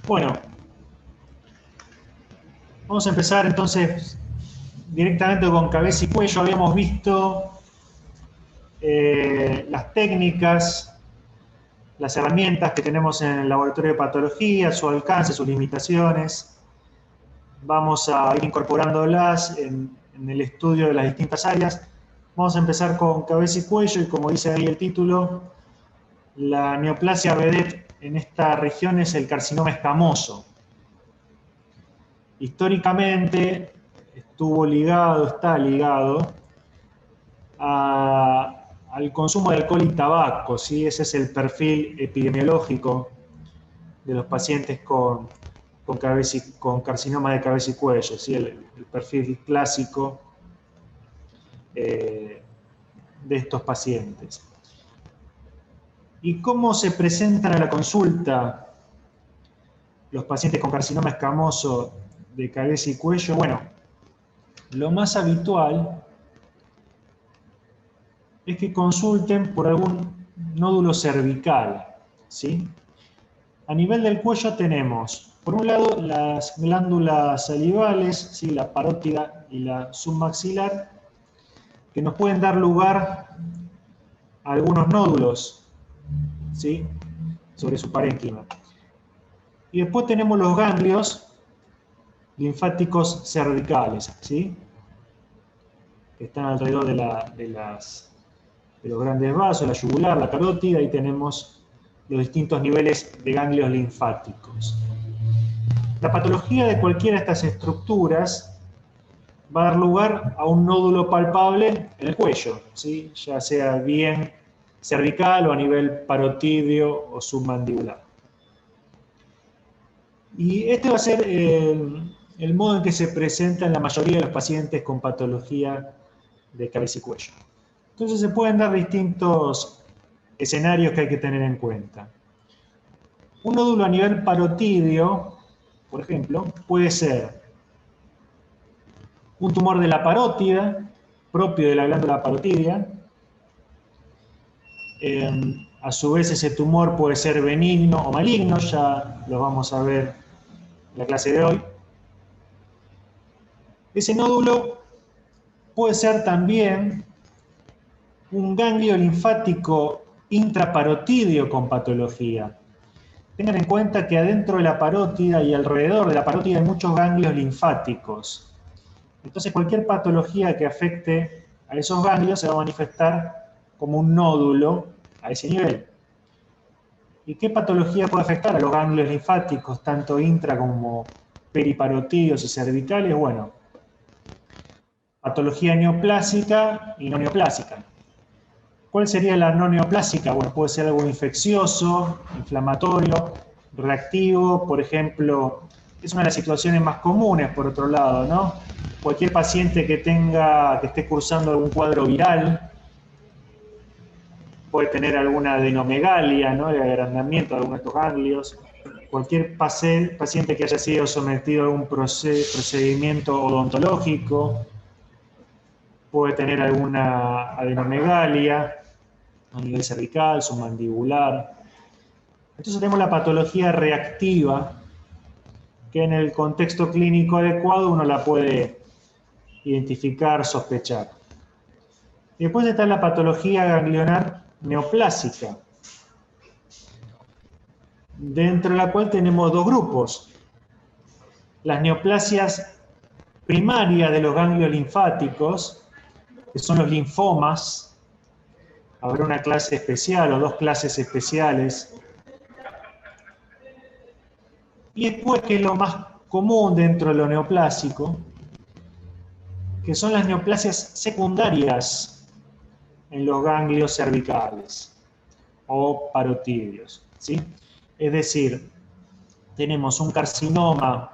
Bueno, vamos a empezar entonces directamente con cabeza y cuello. Habíamos visto las técnicas, las herramientas que tenemos en el laboratorio de patología, su alcance, sus limitaciones. Vamos a ir incorporándolas en el estudio de las distintas áreas. Vamos a empezar con cabeza y cuello, y como dice ahí el título, la neoplasia vedette en esta región es el carcinoma escamoso. Históricamente está ligado al consumo de alcohol y tabaco, ¿sí? Ese es el perfil epidemiológico de los pacientes con carcinoma de cabeza y cuello, ¿sí? El perfil clásico de estos pacientes. ¿Y cómo se presentan a la consulta los pacientes con carcinoma escamoso de cabeza y cuello? Bueno, lo más habitual es que consulten por algún nódulo cervical, ¿sí? A nivel del cuello tenemos, por un lado, las glándulas salivales, ¿sí? La parótida y la submaxilar, que nos pueden dar lugar a algunos nódulos, ¿sí? Sobre su parénquima. Y después tenemos los ganglios linfáticos cervicales, ¿sí? Que están alrededor de los grandes vasos, la yugular, la carótida, y tenemos los distintos niveles de ganglios linfáticos. La patología de cualquiera de estas estructuras va a dar lugar a un nódulo palpable en el cuello, ¿sí? Ya sea bien cervical o a nivel parotidio o submandibular. Y este va a ser el modo en que se presenta en la mayoría de los pacientes con patología de cabeza y cuello. Entonces se pueden dar distintos escenarios que hay que tener en cuenta. Un nódulo a nivel parotidio, por ejemplo, puede ser un tumor de la parótida, propio de la glándula parotidia. A su vez, ese tumor puede ser benigno o maligno, ya lo vamos a ver en la clase de hoy. Ese nódulo puede ser también un ganglio linfático intraparotidio con patología. Tengan en cuenta que adentro de la parótida y alrededor de la parótida hay muchos ganglios linfáticos. Entonces, cualquier patología que afecte a esos ganglios se va a manifestar como un nódulo a ese nivel. ¿Y qué patología puede afectar a los ganglios linfáticos, tanto intra como periparotídeos y cervicales? Bueno, patología neoplásica y no neoplásica. ¿Cuál sería la no neoplásica? Bueno, puede ser algo infeccioso, inflamatorio, reactivo, por ejemplo. Es una de las situaciones más comunes, por otro lado, ¿no? Cualquier paciente que esté cursando algún cuadro viral puede tener alguna adenomegalia, ¿no? De agrandamiento de algunos de estos ganglios. Cualquier paciente que haya sido sometido a algún procedimiento odontológico puede tener alguna adenomegalia a nivel cervical, submandibular. Entonces tenemos la patología reactiva, que en el contexto clínico adecuado uno la puede identificar, sospechar. Y después está la patología ganglionar neoplásica, dentro de la cual tenemos dos grupos. Las neoplasias primarias de los ganglios linfáticos, que son los linfomas. Habrá una clase especial o dos clases especiales. Y después, que es lo más común dentro de lo neoplásico, que son las neoplasias secundarias en los ganglios cervicales o parotidios, ¿sí? Es decir, tenemos un carcinoma,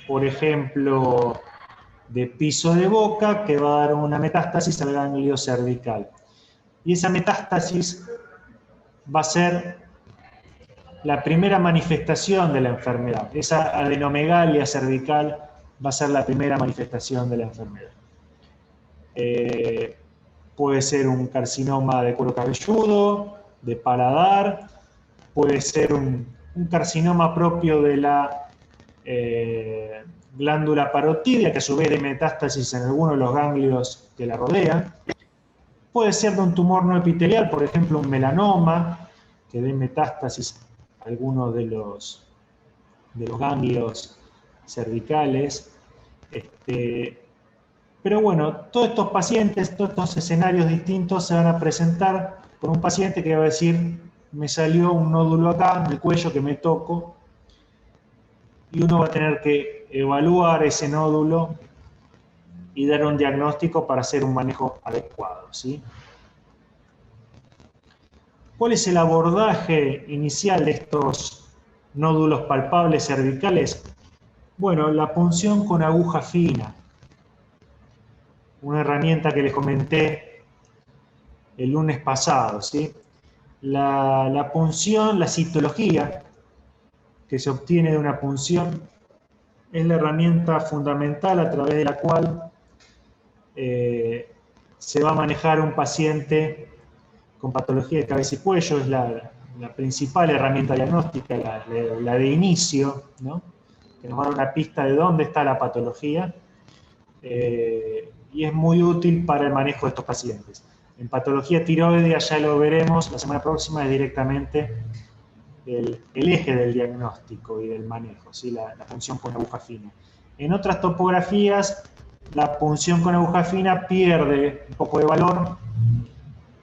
por ejemplo, de piso de boca, que va a dar una metástasis al ganglio cervical. Y esa metástasis va a ser la primera manifestación de la enfermedad. Esa adenomegalia cervical va a ser la primera manifestación de la enfermedad. puede ser un carcinoma de cuero cabelludo, de paladar, puede ser un carcinoma propio de la glándula parotidia, que a su vez de metástasis en alguno de los ganglios que la rodean. Puede ser de un tumor no epitelial, por ejemplo, un melanoma, que dé metástasis a alguno de los ganglios cervicales. Pero bueno, todos estos pacientes, todos estos escenarios distintos se van a presentar con un paciente que va a decir, me salió un nódulo acá en el cuello que me toco, y uno va a tener que evaluar ese nódulo y dar un diagnóstico para hacer un manejo adecuado, ¿sí? ¿Cuál es el abordaje inicial de estos nódulos palpables cervicales? Bueno, la punción con aguja fina, una herramienta que les comenté el lunes pasado, ¿sí? La punción, la citología que se obtiene de una punción es la herramienta fundamental a través de la cual se va a manejar un paciente con patología de cabeza y cuello. Es la principal herramienta diagnóstica, la de inicio, ¿no? Que nos va a dar una pista de dónde está la patología, y es muy útil para el manejo de estos pacientes. En patología tiroidea, ya lo veremos la semana próxima, es directamente el eje del diagnóstico y del manejo, ¿sí? La punción con aguja fina. En otras topografías, la punción con aguja fina pierde un poco de valor,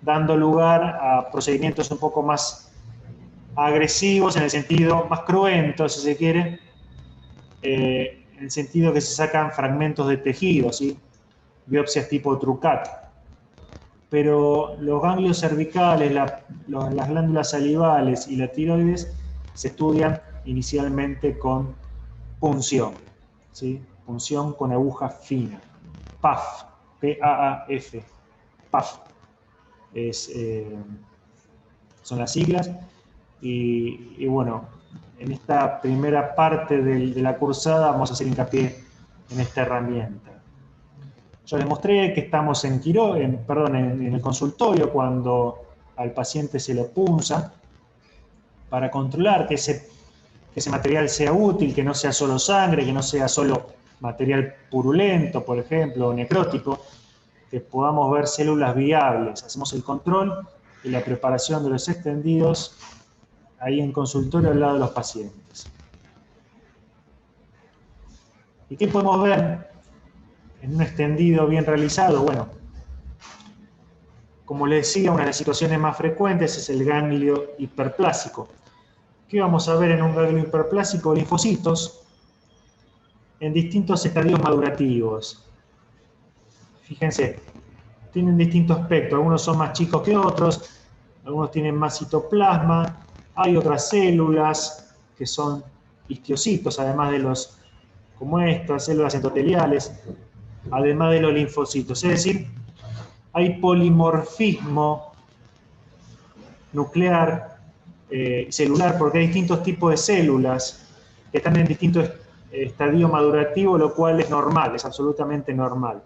dando lugar a procedimientos un poco más agresivos, en el sentido más cruentos, si se quiere, en el sentido que se sacan fragmentos de tejido, ¿sí? Biopsias tipo Trucat. Pero los ganglios cervicales, las glándulas salivales y la tiroides se estudian inicialmente con punción, ¿sí? Punción con aguja fina. PAF, P-A-A-F, PAF. Son las siglas. Y bueno, en esta primera parte de la cursada vamos a hacer hincapié en esta herramienta. Yo les mostré que estamos en el consultorio cuando al paciente se lo punza para controlar que ese material sea útil, que no sea solo sangre, que no sea solo material purulento, por ejemplo, o necrótico, que podamos ver células viables. Hacemos el control y la preparación de los extendidos ahí en consultorio al lado de los pacientes. ¿Y qué podemos ver en un extendido bien realizado? Bueno, como les decía, una de las situaciones más frecuentes es el ganglio hiperplásico. ¿Qué vamos a ver en un ganglio hiperplásico? Linfocitos en distintos estadios madurativos. Fíjense, tienen distinto aspecto. Algunos son más chicos que otros, algunos tienen más citoplasma. Hay otras células que son histiocitos, además de los, como estas, células endoteliales, además de los linfocitos. Es decir, hay polimorfismo nuclear, celular, porque hay distintos tipos de células que están en distintos estadios madurativos, lo cual es normal, es absolutamente normal.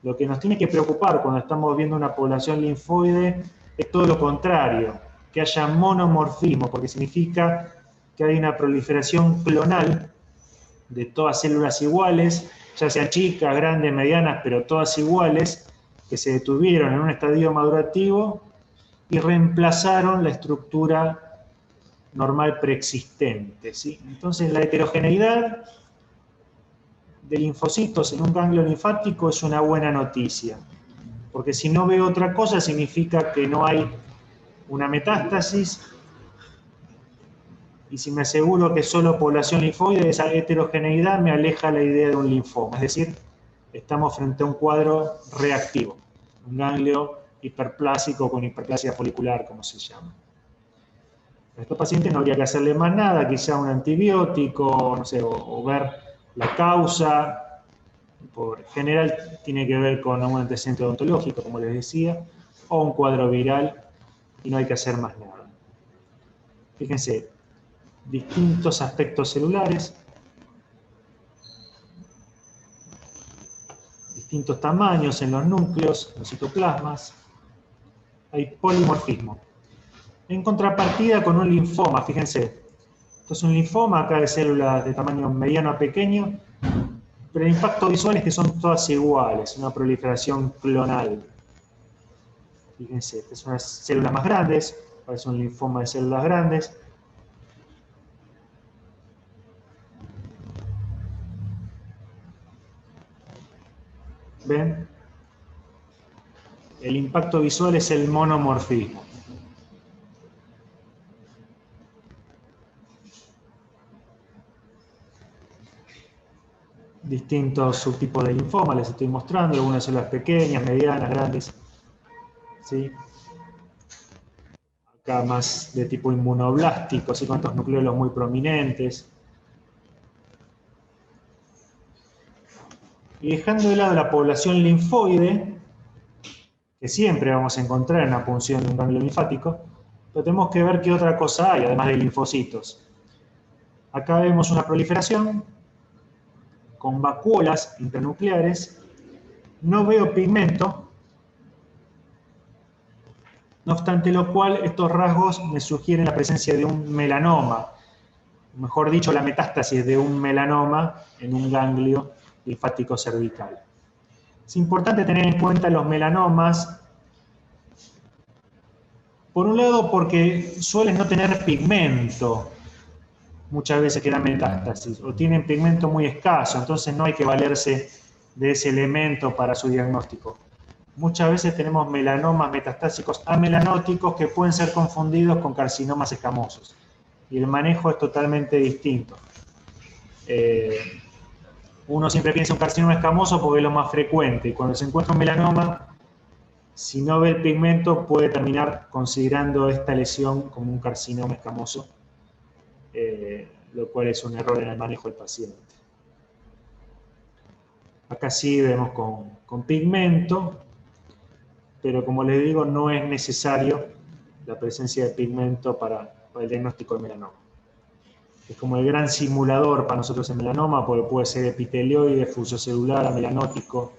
Lo que nos tiene que preocupar cuando estamos viendo una población linfoide es todo lo contrario, que haya monomorfismo, porque significa que hay una proliferación clonal de todas células iguales, ya sean chicas, grandes, medianas, pero todas iguales, que se detuvieron en un estadio madurativo y reemplazaron la estructura normal preexistente, ¿sí? Entonces la heterogeneidad de linfocitos en un ganglio linfático es una buena noticia, porque si no veo otra cosa significa que no hay una metástasis, y si me aseguro que es solo población linfoide, esa heterogeneidad me aleja la idea de un linfoma, es decir, estamos frente a un cuadro reactivo, un ganglio hiperplásico con hiperplasia folicular, como se llama. A estos pacientes no habría que hacerle más nada, quizá un antibiótico, no sé, o ver la causa. Por general tiene que ver con un antecedente odontológico, como les decía, o un cuadro viral, y no hay que hacer más nada. Fíjense, distintos aspectos celulares, distintos tamaños en los núcleos, los citoplasmas. Hay polimorfismo. En contrapartida con un linfoma, fíjense. Esto es un linfoma, acá de células de tamaño mediano a pequeño, pero el impacto visual es que son todas iguales, una proliferación clonal. Fíjense, estas son las células más grandes, parece un linfoma de células grandes. ¿Ven? El impacto visual es el monomorfismo. Distintos subtipos de linfoma les estoy mostrando, algunas células pequeñas, medianas, grandes. ¿Sí? Acá más de tipo inmunoblástico, ¿sí? Con estos nucleolos muy prominentes. Y dejando de lado la población linfoide, que siempre vamos a encontrar en la punción de un ganglio linfático, pero tenemos que ver qué otra cosa hay, además de linfocitos. Acá vemos una proliferación con vacuolas internucleares. No veo pigmento, no obstante lo cual, estos rasgos me sugieren la presencia de un melanoma, mejor dicho, la metástasis de un melanoma en un ganglio linfático cervical. Es importante tener en cuenta los melanomas, por un lado porque suelen no tener pigmento, muchas veces que dan metástasis, o tienen pigmento muy escaso, entonces no hay que valerse de ese elemento para su diagnóstico. Muchas veces tenemos melanomas metastásicos amelanóticos que pueden ser confundidos con carcinomas escamosos. Y el manejo es totalmente distinto. Uno siempre piensa un carcinoma escamoso porque es lo más frecuente. Y cuando se encuentra un melanoma, si no ve el pigmento, puede terminar considerando esta lesión como un carcinoma escamoso, lo cual es un error en el manejo del paciente. Acá sí vemos con pigmento, pero como les digo, no es necesario la presencia de pigmento para el diagnóstico de melanoma. Es como el gran simulador para nosotros el melanoma, porque puede ser epitelioide, fusocelular, amelanótico.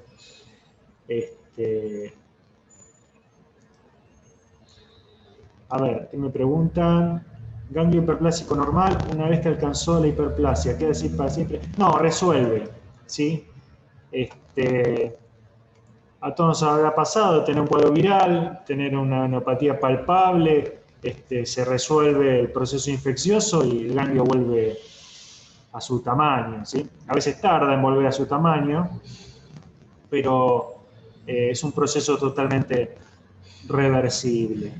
A ver, ¿qué me preguntan? Ganglio hiperplásico normal, una vez que alcanzó la hiperplasia, ¿qué decir para siempre? No, resuelve, ¿sí? A todos nos habrá pasado tener un cuadro viral, tener una neuropatía palpable, se resuelve el proceso infeccioso y el ganglio vuelve a su tamaño, ¿sí? A veces tarda en volver a su tamaño, pero es un proceso totalmente reversible.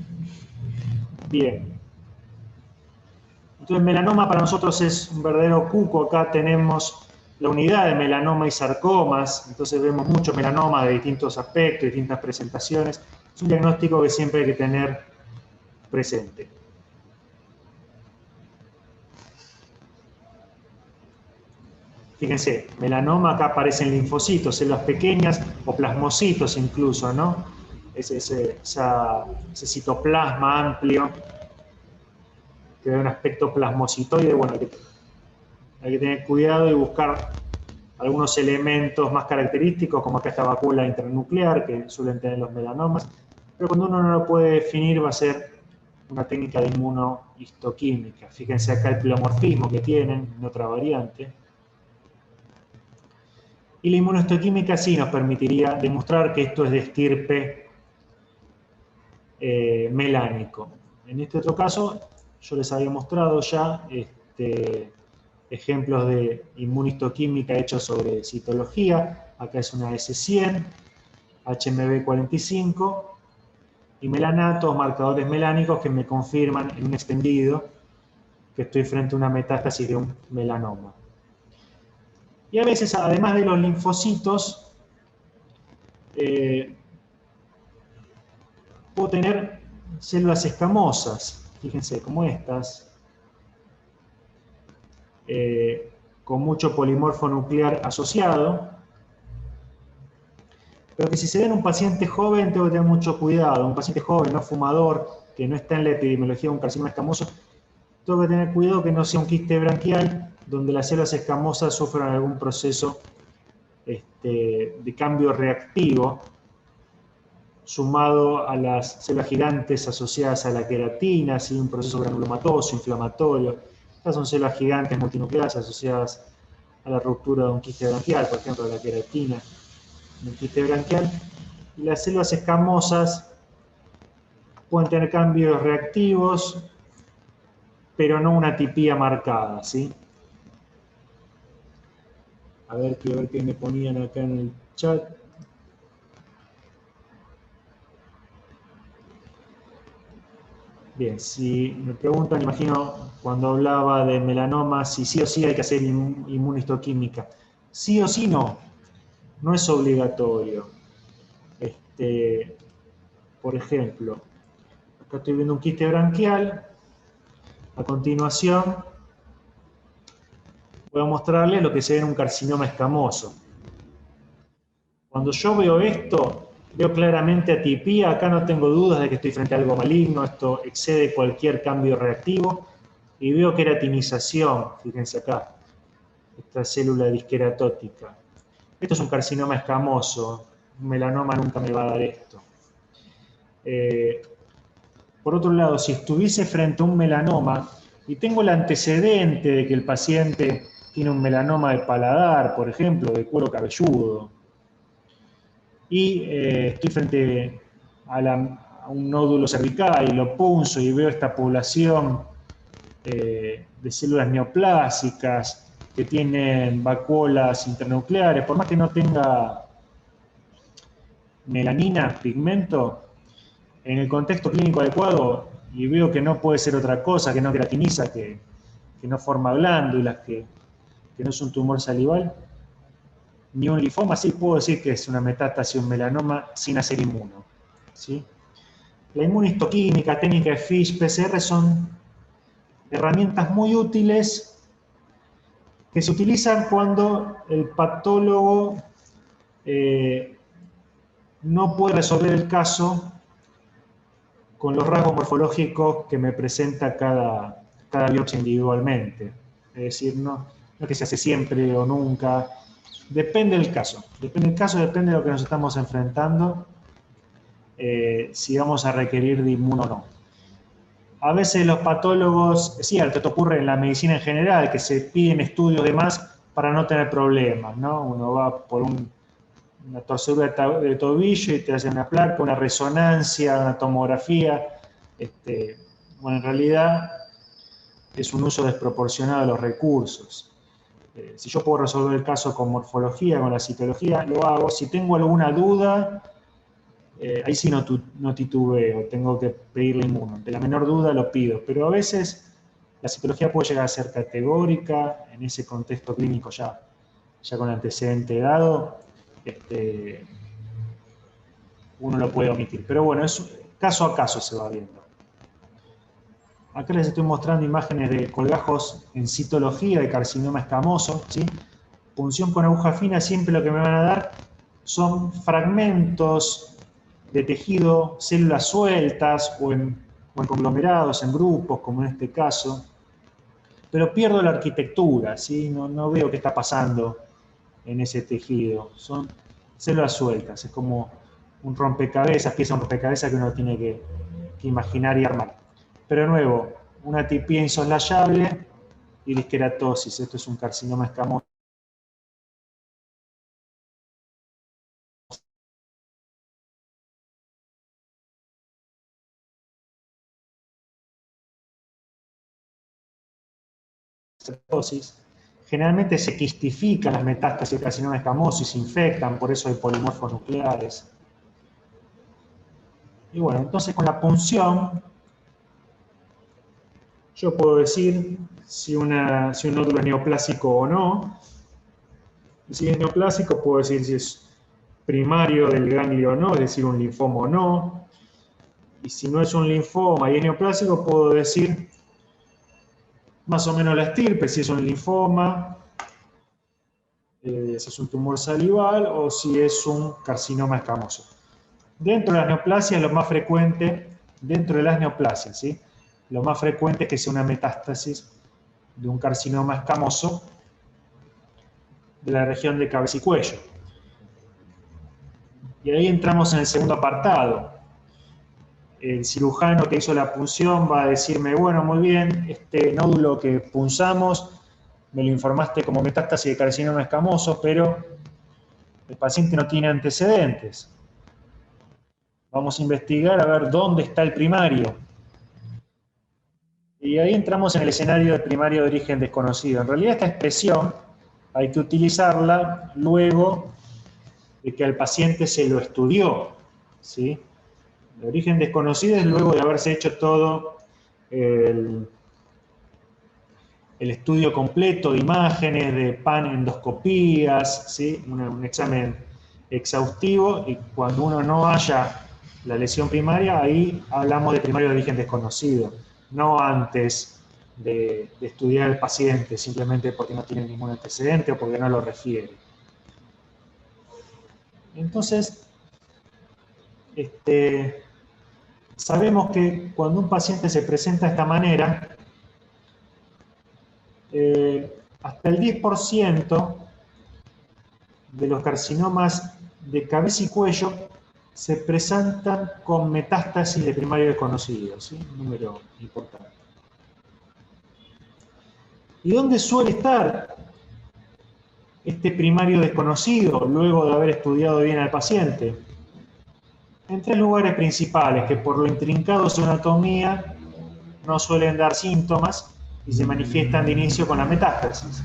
Bien. Entonces, melanoma para nosotros es un verdadero cuco. Acá tenemos la unidad de melanoma y sarcomas, entonces vemos muchos melanomas de distintos aspectos, distintas presentaciones. Es un diagnóstico que siempre hay que tener presente. Fíjense, melanoma, acá aparecen linfocitos, células pequeñas o plasmocitos incluso, ¿no? Ese citoplasma amplio que da un aspecto plasmocitoide. Bueno, hay que tener cuidado y buscar algunos elementos más característicos, como acá esta vacuola internuclear que suelen tener los melanomas, pero cuando uno no lo puede definir va a ser una técnica de inmunohistoquímica. Fíjense acá el pleomorfismo que tienen en otra variante. Y la inmunohistoquímica sí nos permitiría demostrar que esto es de estirpe melánico. En este otro caso, yo les había mostrado ya ejemplos de inmunohistoquímica hechos sobre citología. Acá es una S100, HMB45, y melanatos, marcadores melánicos que me confirman en un extendido que estoy frente a una metástasis de un melanoma. Y a veces, además de los linfocitos, puedo tener células escamosas, fíjense, como estas, con mucho polimorfo nuclear asociado, pero que si se da en un paciente joven tengo que tener mucho cuidado. Un paciente joven, no fumador, que no está en la epidemiología de un carcinoma escamoso, tengo que tener cuidado que no sea un quiste branquial donde las células escamosas sufran algún proceso de cambio reactivo, sumado a las células gigantes asociadas a la queratina, ¿sí? Un proceso granulomatoso, inflamatorio. Estas son células gigantes multinucleadas asociadas a la ruptura de un quiste branquial, por ejemplo, la queratina en el quiste branquial. Y las células escamosas pueden tener cambios reactivos, pero no una atipía marcada, ¿sí? A ver qué me ponían acá en el chat. Bien, si me preguntan, imagino cuando hablaba de melanoma, si sí o sí hay que hacer inmunohistoquímica. Sí o sí no, no es obligatorio. Por ejemplo, acá estoy viendo un quiste branquial. A continuación, voy a mostrarles lo que se ve en un carcinoma escamoso. Cuando yo veo esto, veo claramente atipía. Acá no tengo dudas de que estoy frente a algo maligno. Esto excede cualquier cambio reactivo. Y veo queratinización, fíjense acá, esta célula disqueratótica. Esto es un carcinoma escamoso. Un melanoma nunca me va a dar esto. Por otro lado, si estuviese frente a un melanoma y tengo el antecedente de que el paciente tiene un melanoma de paladar, por ejemplo, de cuero cabelludo, y estoy frente a un nódulo cervical y lo punzo y veo esta población de células neoplásicas que tienen vacuolas internucleares, por más que no tenga melanina, pigmento, en el contexto clínico adecuado, y veo que no puede ser otra cosa, que no queratiniza, que no forma glándulas, que no es un tumor salival, ni un linfoma, sí puedo decir que es una metástasis, un melanoma sin hacer inmuno, ¿sí? La inmunohistoquímica, técnica de FISH, PCR son herramientas muy útiles que se utilizan cuando el patólogo no puede resolver el caso con los rasgos morfológicos que me presenta cada biopsia individualmente. Es decir, no es que se hace siempre o nunca. Depende del caso. Depende del caso, depende de lo que nos estamos enfrentando, si vamos a requerir de inmuno o no. A veces los patólogos, es cierto, esto ocurre en la medicina en general, que se piden estudios de más para no tener problemas, ¿no? Uno va por una torcedura de tobillo y te hacen una placa, una resonancia, una tomografía. Bueno, en realidad es un uso desproporcionado de los recursos. Si yo puedo resolver el caso con morfología, con la citología, lo hago. Si tengo alguna duda, ahí sí no titubeo, tengo que pedirle inmuno. De la menor duda lo pido, pero a veces la citología puede llegar a ser categórica en ese contexto clínico ya con antecedente dado. Uno lo puede omitir. Pero bueno, es caso a caso se va viendo. Acá les estoy mostrando imágenes de colgajos en citología de carcinoma escamoso, ¿sí? Punción con aguja fina, siempre lo que me van a dar son fragmentos de tejido, células sueltas o en conglomerados, en grupos, como en este caso. Pero pierdo la arquitectura, ¿sí? No veo qué está pasando en ese tejido. Son células sueltas, es como un rompecabezas, pieza de un rompecabezas que uno tiene que imaginar y armar. Pero de nuevo, una atipía insoslayable y disqueratosis. Esto es un carcinoma escamoso. Generalmente se quistifican las metástasis del carcinoma escamoso y se infectan, por eso hay polimorfos nucleares. Y bueno, entonces con la punción yo puedo decir si un nódulo es neoplásico o no. Si es neoplásico, puedo decir si es primario del ganglio o no, es decir, un linfoma o no. Y si no es un linfoma y es neoplásico, puedo decir más o menos la estirpe, si es un linfoma, si es un tumor salival o si es un carcinoma escamoso. Dentro de las neoplasias, lo más frecuente, dentro de las neoplasias, ¿sí? Lo más frecuente es que sea una metástasis de un carcinoma escamoso de la región de cabeza y cuello. Y ahí entramos en el segundo apartado. El cirujano que hizo la punción va a decirme, bueno, muy bien, este nódulo que punzamos, me lo informaste como metástasis de carcinoma escamoso, pero el paciente no tiene antecedentes. Vamos a investigar a ver dónde está el primario. Y ahí entramos en el escenario de primario de origen desconocido. En realidad esta expresión hay que utilizarla luego de que al paciente se lo estudió, ¿sí? El origen desconocido es luego de haberse hecho todo el estudio completo de imágenes, de panendoscopías, ¿sí? Un examen exhaustivo, y cuando uno no haya la lesión primaria, ahí hablamos de primario de origen desconocido, no antes de estudiar al paciente, simplemente porque no tiene ningún antecedente o porque no lo refiere. Entonces, sabemos que cuando un paciente se presenta de esta manera, hasta el 10% de los carcinomas de cabeza y cuello se presentan con metástasis de primario desconocido, ¿sí? Un número importante. ¿Y dónde suele estar este primario desconocido luego de haber estudiado bien al paciente? En 3 lugares principales que por lo intrincado de su anatomía no suelen dar síntomas y se manifiestan de inicio con la metástasis.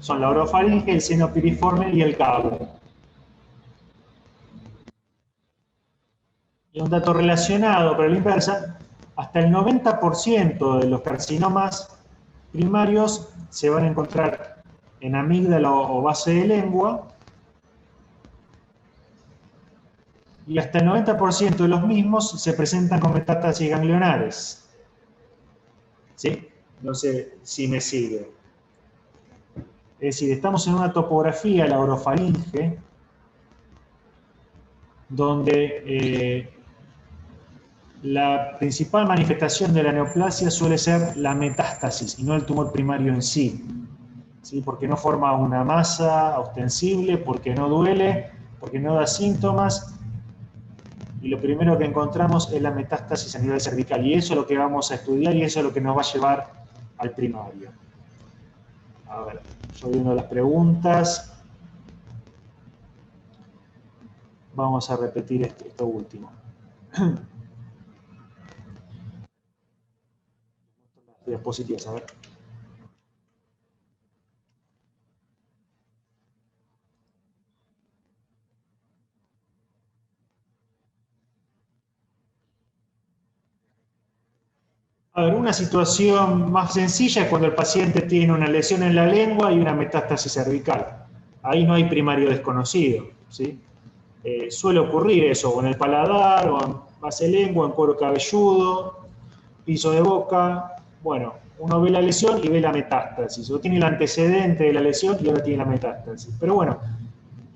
Son la orofaringe, el seno piriforme y el cabo. Y un dato relacionado, pero a la inversa, hasta el 90% de los carcinomas primarios se van a encontrar en amígdala o base de lengua, y hasta el 90% de los mismos se presentan con metástasis ganglionares. ¿Sí? No sé si me sigue. Es decir, estamos en una topografía, la orofaringe, donde la principal manifestación de la neoplasia suele ser la metástasis y no el tumor primario en sí. ¿Sí? Porque no forma una masa ostensible, porque no duele, porque no da síntomas. Y lo primero que encontramos es la metástasis a nivel cervical. Y eso es lo que vamos a estudiar y eso es lo que nos va a llevar al primario. A ver, yo viendo las preguntas. Vamos a repetir esto último. Diapositivas, a ver. A ver, una situación más sencilla es cuando el paciente tiene una lesión en la lengua y una metástasis cervical. Ahí no hay primario desconocido, ¿sí? Suele ocurrir eso, o en el paladar, o en base de lengua, en cuero cabelludo, piso de boca. Bueno, uno ve la lesión y ve la metástasis, o tiene el antecedente de la lesión y ahora tiene la metástasis. Pero bueno,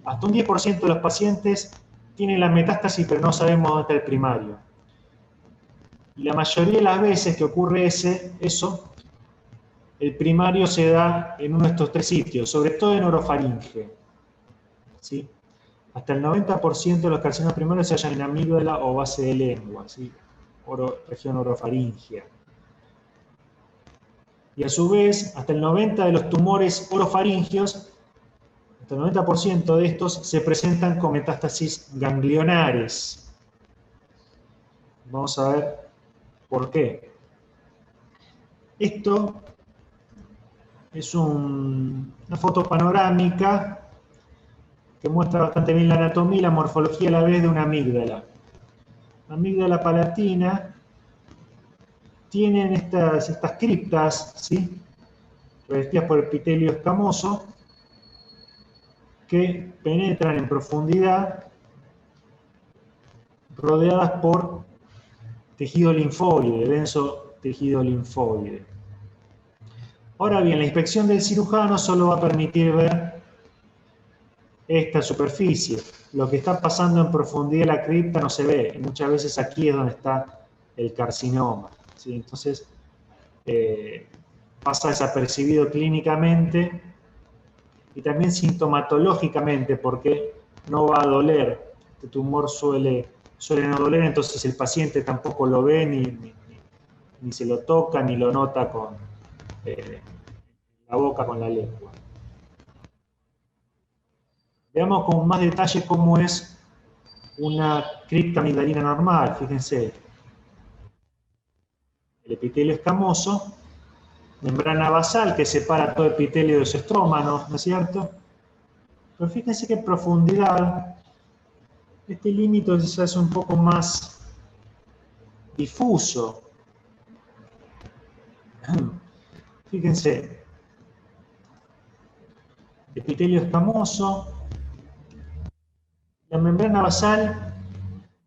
hasta un 10% de los pacientes tienen la metástasis, pero no sabemos dónde está el primario. Y la mayoría de las veces que ocurre eso, el primario se da en uno de estos 3 sitios, sobre todo en orofaringe, ¿sí? Hasta el 90% de los carcinomas primarios se hallan en amígdala o base de lengua, ¿sí? Región orofaringea. Y a su vez, hasta el 90% de los tumores orofaringios, hasta el 90% de estos se presentan con metástasis ganglionares. Vamos a ver por qué. Esto es una foto panorámica que muestra bastante bien la anatomía y la morfología a la vez de una amígdala. La amígdala palatina tienen estas criptas, ¿sí? Revestidas por epitelio escamoso, que penetran en profundidad, rodeadas por tejido linfoide, denso tejido linfoide. Ahora bien, la inspección del cirujano solo va a permitir ver esta superficie. Lo que está pasando en profundidad de la cripta no se ve, y muchas veces aquí es donde está el carcinoma, ¿sí? Entonces, pasa desapercibido clínicamente y también sintomatológicamente, porque no va a doler Este tumor suele no doler, entonces el paciente tampoco lo ve, ni se lo toca, ni lo nota con la boca, con la lengua. Veamos con más detalle cómo es una cripta amigdalina normal. Fíjense, el epitelio escamoso, membrana basal que separa todo epitelio de su estrómano, ¿no es cierto? Pero fíjense qué profundidad. Este límite ya es un poco más difuso. Fíjense, epitelio escamoso, la membrana basal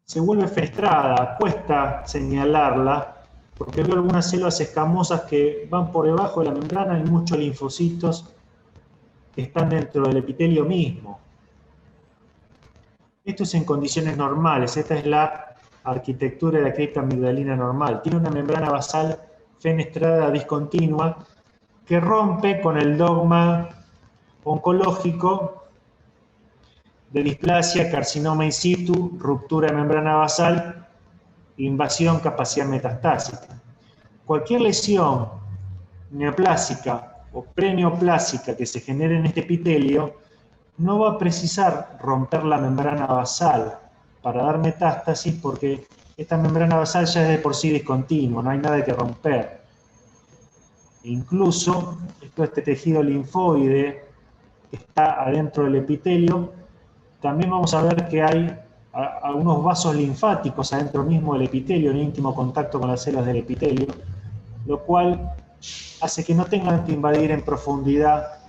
se vuelve fenestrada, cuesta señalarla, porque veo algunas células escamosas que van por debajo de la membrana y muchos linfocitos que están dentro del epitelio mismo. Esto es en condiciones normales, esta es la arquitectura de la cripta amigdalina normal. Tiene una membrana basal fenestrada discontinua que rompe con el dogma oncológico de displasia, carcinoma in situ, ruptura de membrana basal, invasión, capacidad metastásica. Cualquier lesión neoplásica o preneoplásica que se genere en este epitelio no va a precisar romper la membrana basal para dar metástasis, porque esta membrana basal ya es de por sí discontinua, no hay nada que romper. Incluso este tejido linfoide que está adentro del epitelio, también vamos a ver que hay algunos vasos linfáticos adentro mismo del epitelio, en íntimo contacto con las células del epitelio, lo cual hace que no tengan que invadir en profundidad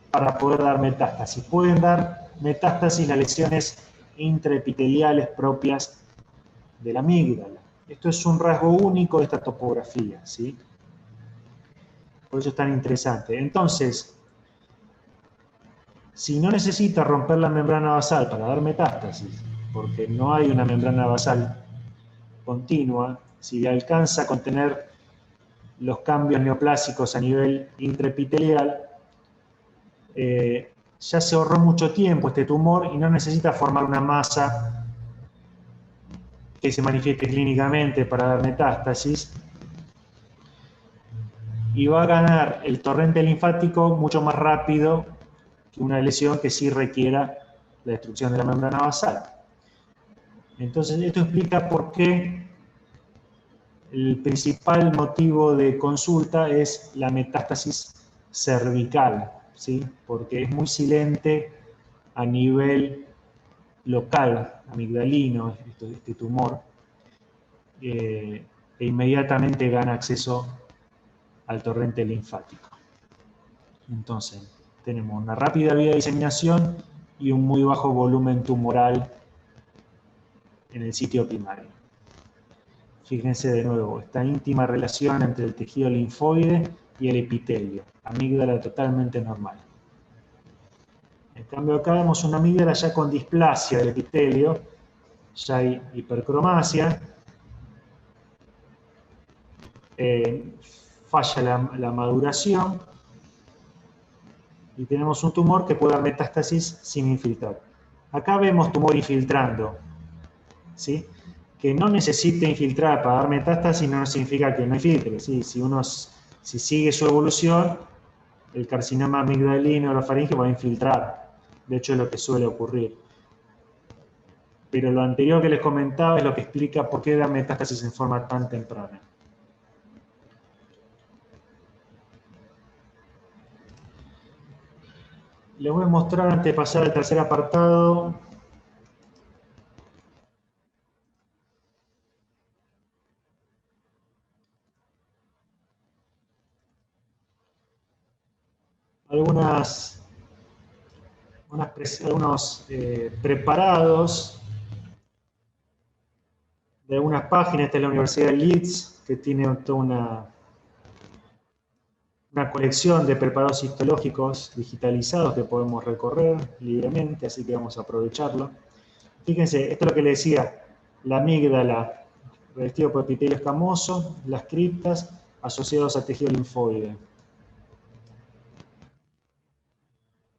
para poder dar metástasis. Pueden dar metástasis las lesiones intraepiteliales propias de la amígdala. Esto es un rasgo único de esta topografía, ¿sí? Por eso es tan interesante. Entonces, si no necesita romper la membrana basal para dar metástasis, porque no hay una membrana basal continua, si alcanza a contener los cambios neoplásicos a nivel intraepitelial, ya se ahorró mucho tiempo este tumor y no necesita formar una masa que se manifieste clínicamente para dar metástasis, y va a ganar el torrente linfático mucho más rápido que una lesión que sí requiera la destrucción de la membrana basal. Entonces, esto explica por qué el principal motivo de consulta es la metástasis cervical, ¿sí? Porque es muy silente a nivel local, amigdalino, este tumor, e inmediatamente gana acceso al torrente linfático. Entonces, tenemos una rápida vía de diseminación y un muy bajo volumen tumoral en el sitio primario. Fíjense de nuevo, esta íntima relación entre el tejido linfoide y el epitelio. Amígdala totalmente normal. En cambio acá vemos una amígdala ya con displasia del epitelio, ya hay hipercromasia, falla la maduración y tenemos un tumor que puede dar metástasis sin infiltrar. Acá vemos tumor infiltrando, ¿sí? Que no necesite infiltrar para dar metástasis no significa que no infiltre, ¿sí? Si sigue su evolución, el carcinoma amigdalino o la faringe va a infiltrar. De hecho, es lo que suele ocurrir. Pero lo anterior que les comentaba es lo que explica por qué da metástasis en forma tan temprana. Les voy a mostrar, antes de pasar al tercer apartado, algunos preparados de algunas páginas. Esta es la Universidad de Leeds, que tiene toda una colección de preparados histológicos digitalizados que podemos recorrer libremente, así que vamos a aprovecharlo. Fíjense, esto es lo que les decía, la amígdala revestido por epitelio escamoso, las criptas asociados a tejido linfoide.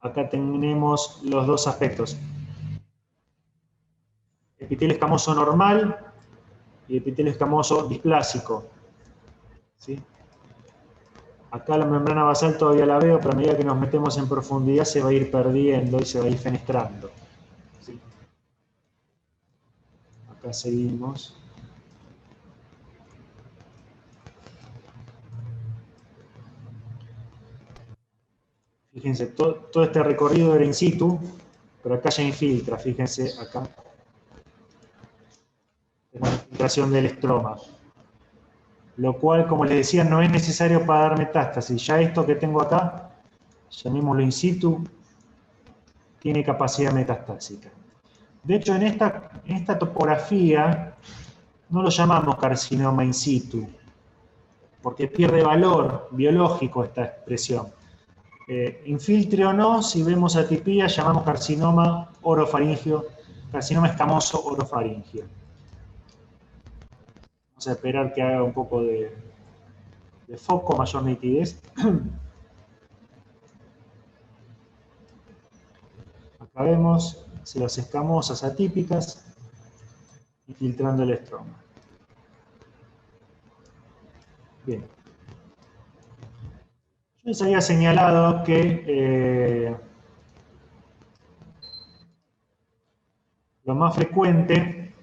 Acá tenemos los dos aspectos. epitelio escamoso normal y epitelio escamoso displásico. ¿Sí? Acá la membrana basal todavía la veo, pero a medida que nos metemos en profundidad se va a ir perdiendo y se va a ir fenestrando. ¿Sí? Acá seguimos. Fíjense, todo este recorrido era in situ, pero acá ya infiltra, fíjense acá. La infiltración del estroma. Lo cual, como les decía, no es necesario para dar metástasis. Ya esto que tengo acá, llamémoslo in situ, tiene capacidad metastásica. De hecho, en esta topografía no lo llamamos carcinoma in situ, porque pierde valor biológico esta expresión. Infiltre o no, si vemos atipía, llamamos carcinoma orofaringio, carcinoma escamoso orofaringio. Vamos a esperar que haga un poco de foco, mayor nitidez. Acá vemos células escamosas atípicas infiltrando el estroma. Bien. Yo les había señalado que lo más frecuente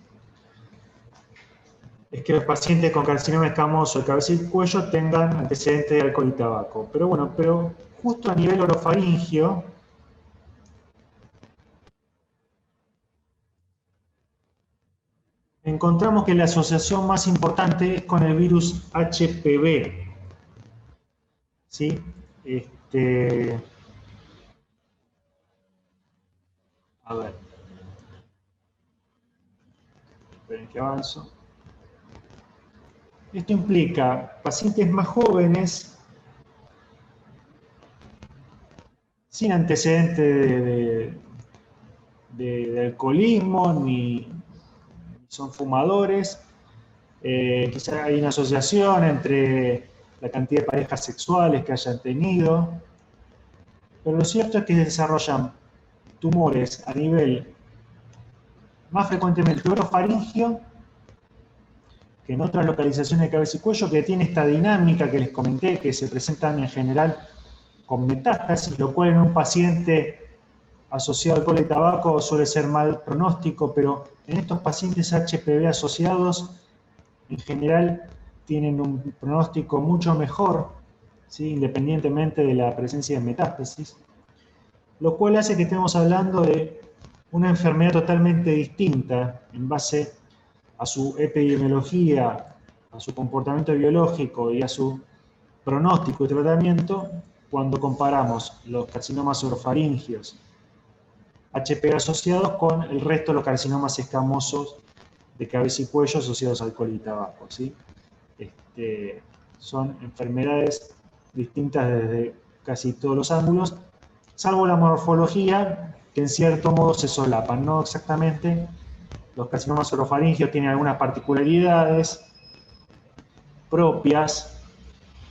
es que los pacientes con carcinoma escamoso de cabeza y cuello tengan antecedentes de alcohol y tabaco. Pero bueno, justo a nivel orofaringio, encontramos que la asociación más importante es con el virus HPV. ¿Sí? A ver. Esperen que avanzo. Esto implica pacientes más jóvenes, sin antecedentes de alcoholismo, ni son fumadores. Quizá hay una asociación entre la cantidad de parejas sexuales que hayan tenido. Pero lo cierto es que desarrollan tumores a nivel más frecuentemente orofaringio que en otras localizaciones de cabeza y cuello, que tiene esta dinámica que les comenté, que se presentan en general con metástasis, lo cual en un paciente asociado al alcohol y tabaco suele ser mal pronóstico, pero en estos pacientes HPV asociados, en general, tienen un pronóstico mucho mejor, ¿sí? Independientemente de la presencia de metástasis, lo cual hace que estemos hablando de una enfermedad totalmente distinta en base a su epidemiología, a su comportamiento biológico y a su pronóstico y tratamiento cuando comparamos los carcinomas orofaringios HPV asociados con el resto de los carcinomas escamosos de cabeza y cuello asociados al alcohol y tabaco, ¿sí? Son enfermedades distintas desde casi todos los ángulos, salvo la morfología, que en cierto modo se solapan, no exactamente. Los carcinomas orofaringios tienen algunas particularidades propias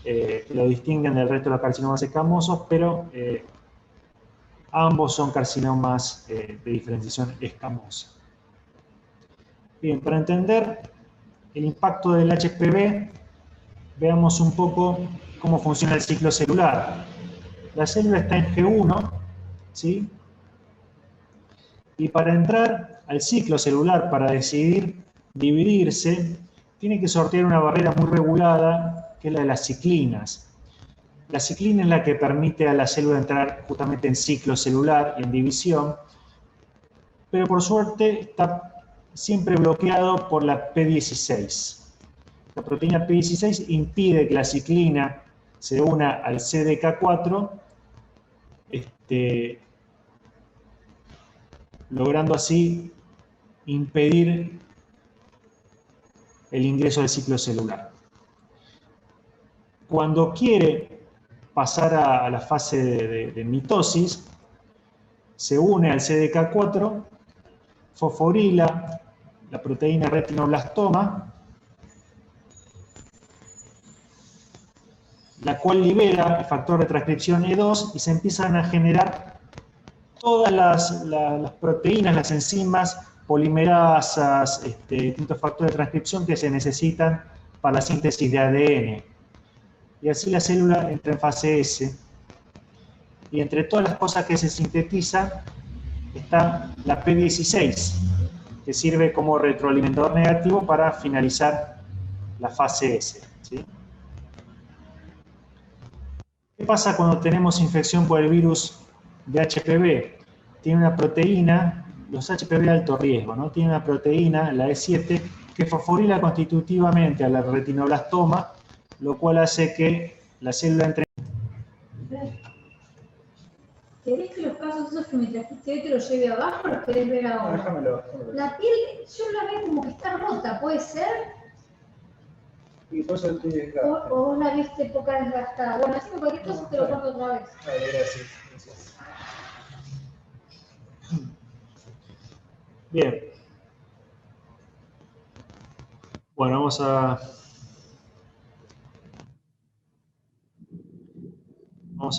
que lo distinguen del resto de los carcinomas escamosos, pero ambos son carcinomas de diferenciación escamosa. Bien, para entender el impacto del HPV, veamos un poco cómo funciona el ciclo celular. La célula está en G1, ¿sí? Y para entrar al ciclo celular, para decidir dividirse, tiene que sortear una barrera muy regulada, que es la de las ciclinas. La ciclina es la que permite a la célula entrar justamente en ciclo celular y en división, pero por suerte está siempre bloqueado por la P16. La proteína P16 impide que la ciclina se una al CDK4, logrando así impedir el ingreso del ciclo celular. Cuando quiere pasar a la fase de mitosis, se une al CDK4, fosforila la proteína retinoblastoma, la cual libera el factor de transcripción E2 y se empiezan a generar todas las proteínas, las enzimas polimerasas, distintos factores de transcripción que se necesitan para la síntesis de ADN. Y así la célula entra en fase S. Y entre todas las cosas que se sintetizan está la P16, que sirve como retroalimentador negativo para finalizar la fase S, ¿sí? ¿Qué pasa cuando tenemos infección por el virus de HPV? Tiene una proteína, los HPV de alto riesgo, ¿no? Tiene una proteína, la E7, que fosforila constitutivamente a la retinoblastoma, lo cual hace que la célula entre... ¿Querés que los casos esos que me trajiste hoy te los lleve abajo o los querés ver ahora? Déjamelo. La piel, yo la veo como que está rota, ¿puede ser? Y por eso estoy desgastado. O vos la viste poca desgastada. Bueno, así que cualquier cosa te lo guardo otra vez. Vale, gracias. Bien. Bueno, vamos a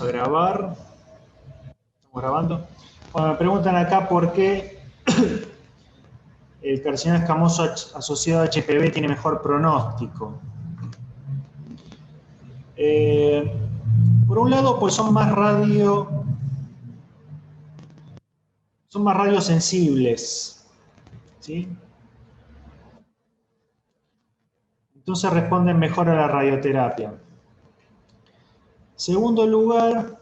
grabar. Estamos grabando. Bueno, me preguntan acá por qué el carcinoma escamoso asociado a HPV tiene mejor pronóstico. Por un lado, pues son más radiosensibles, ¿sí? Entonces responden mejor a la radioterapia. Segundo lugar,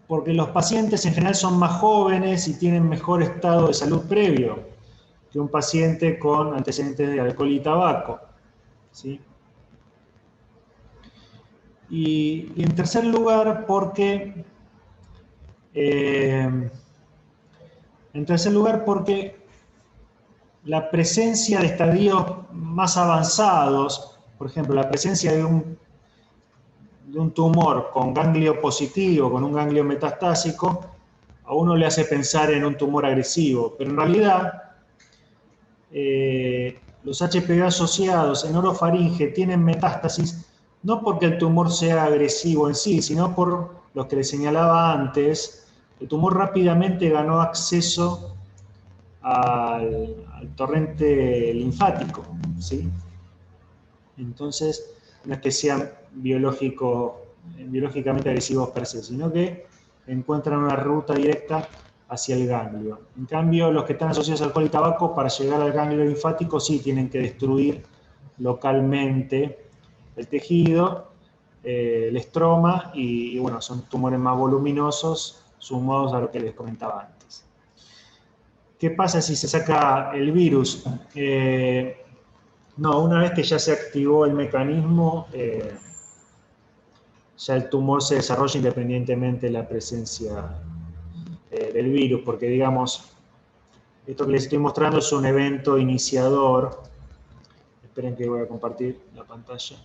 porque los pacientes en general son más jóvenes y tienen mejor estado de salud previo que un paciente con antecedentes de alcohol y tabaco, ¿sí? Y en tercer lugar, porque la presencia de estadios más avanzados, por ejemplo, la presencia de un tumor con ganglio positivo, con un ganglio metastásico, a uno le hace pensar en un tumor agresivo, pero en realidad los HPV asociados en orofaringe tienen metástasis no porque el tumor sea agresivo en sí, sino por lo que les señalaba antes. El tumor rápidamente ganó acceso al torrente linfático, ¿sí? Entonces, no es que sean biológicamente agresivos per se, sino que encuentran una ruta directa hacia el ganglio. En cambio, los que están asociados al alcohol y tabaco, para llegar al ganglio linfático, sí tienen que destruir localmente el tejido, el estroma, y bueno, son tumores más voluminosos, sumados a lo que les comentaba antes. ¿Qué pasa si se saca el virus? No, una vez que ya se activó el mecanismo, ya el tumor se desarrolla independientemente de la presencia del virus, porque digamos, esto que les estoy mostrando es un evento iniciador. Esperen que voy a compartir la pantalla.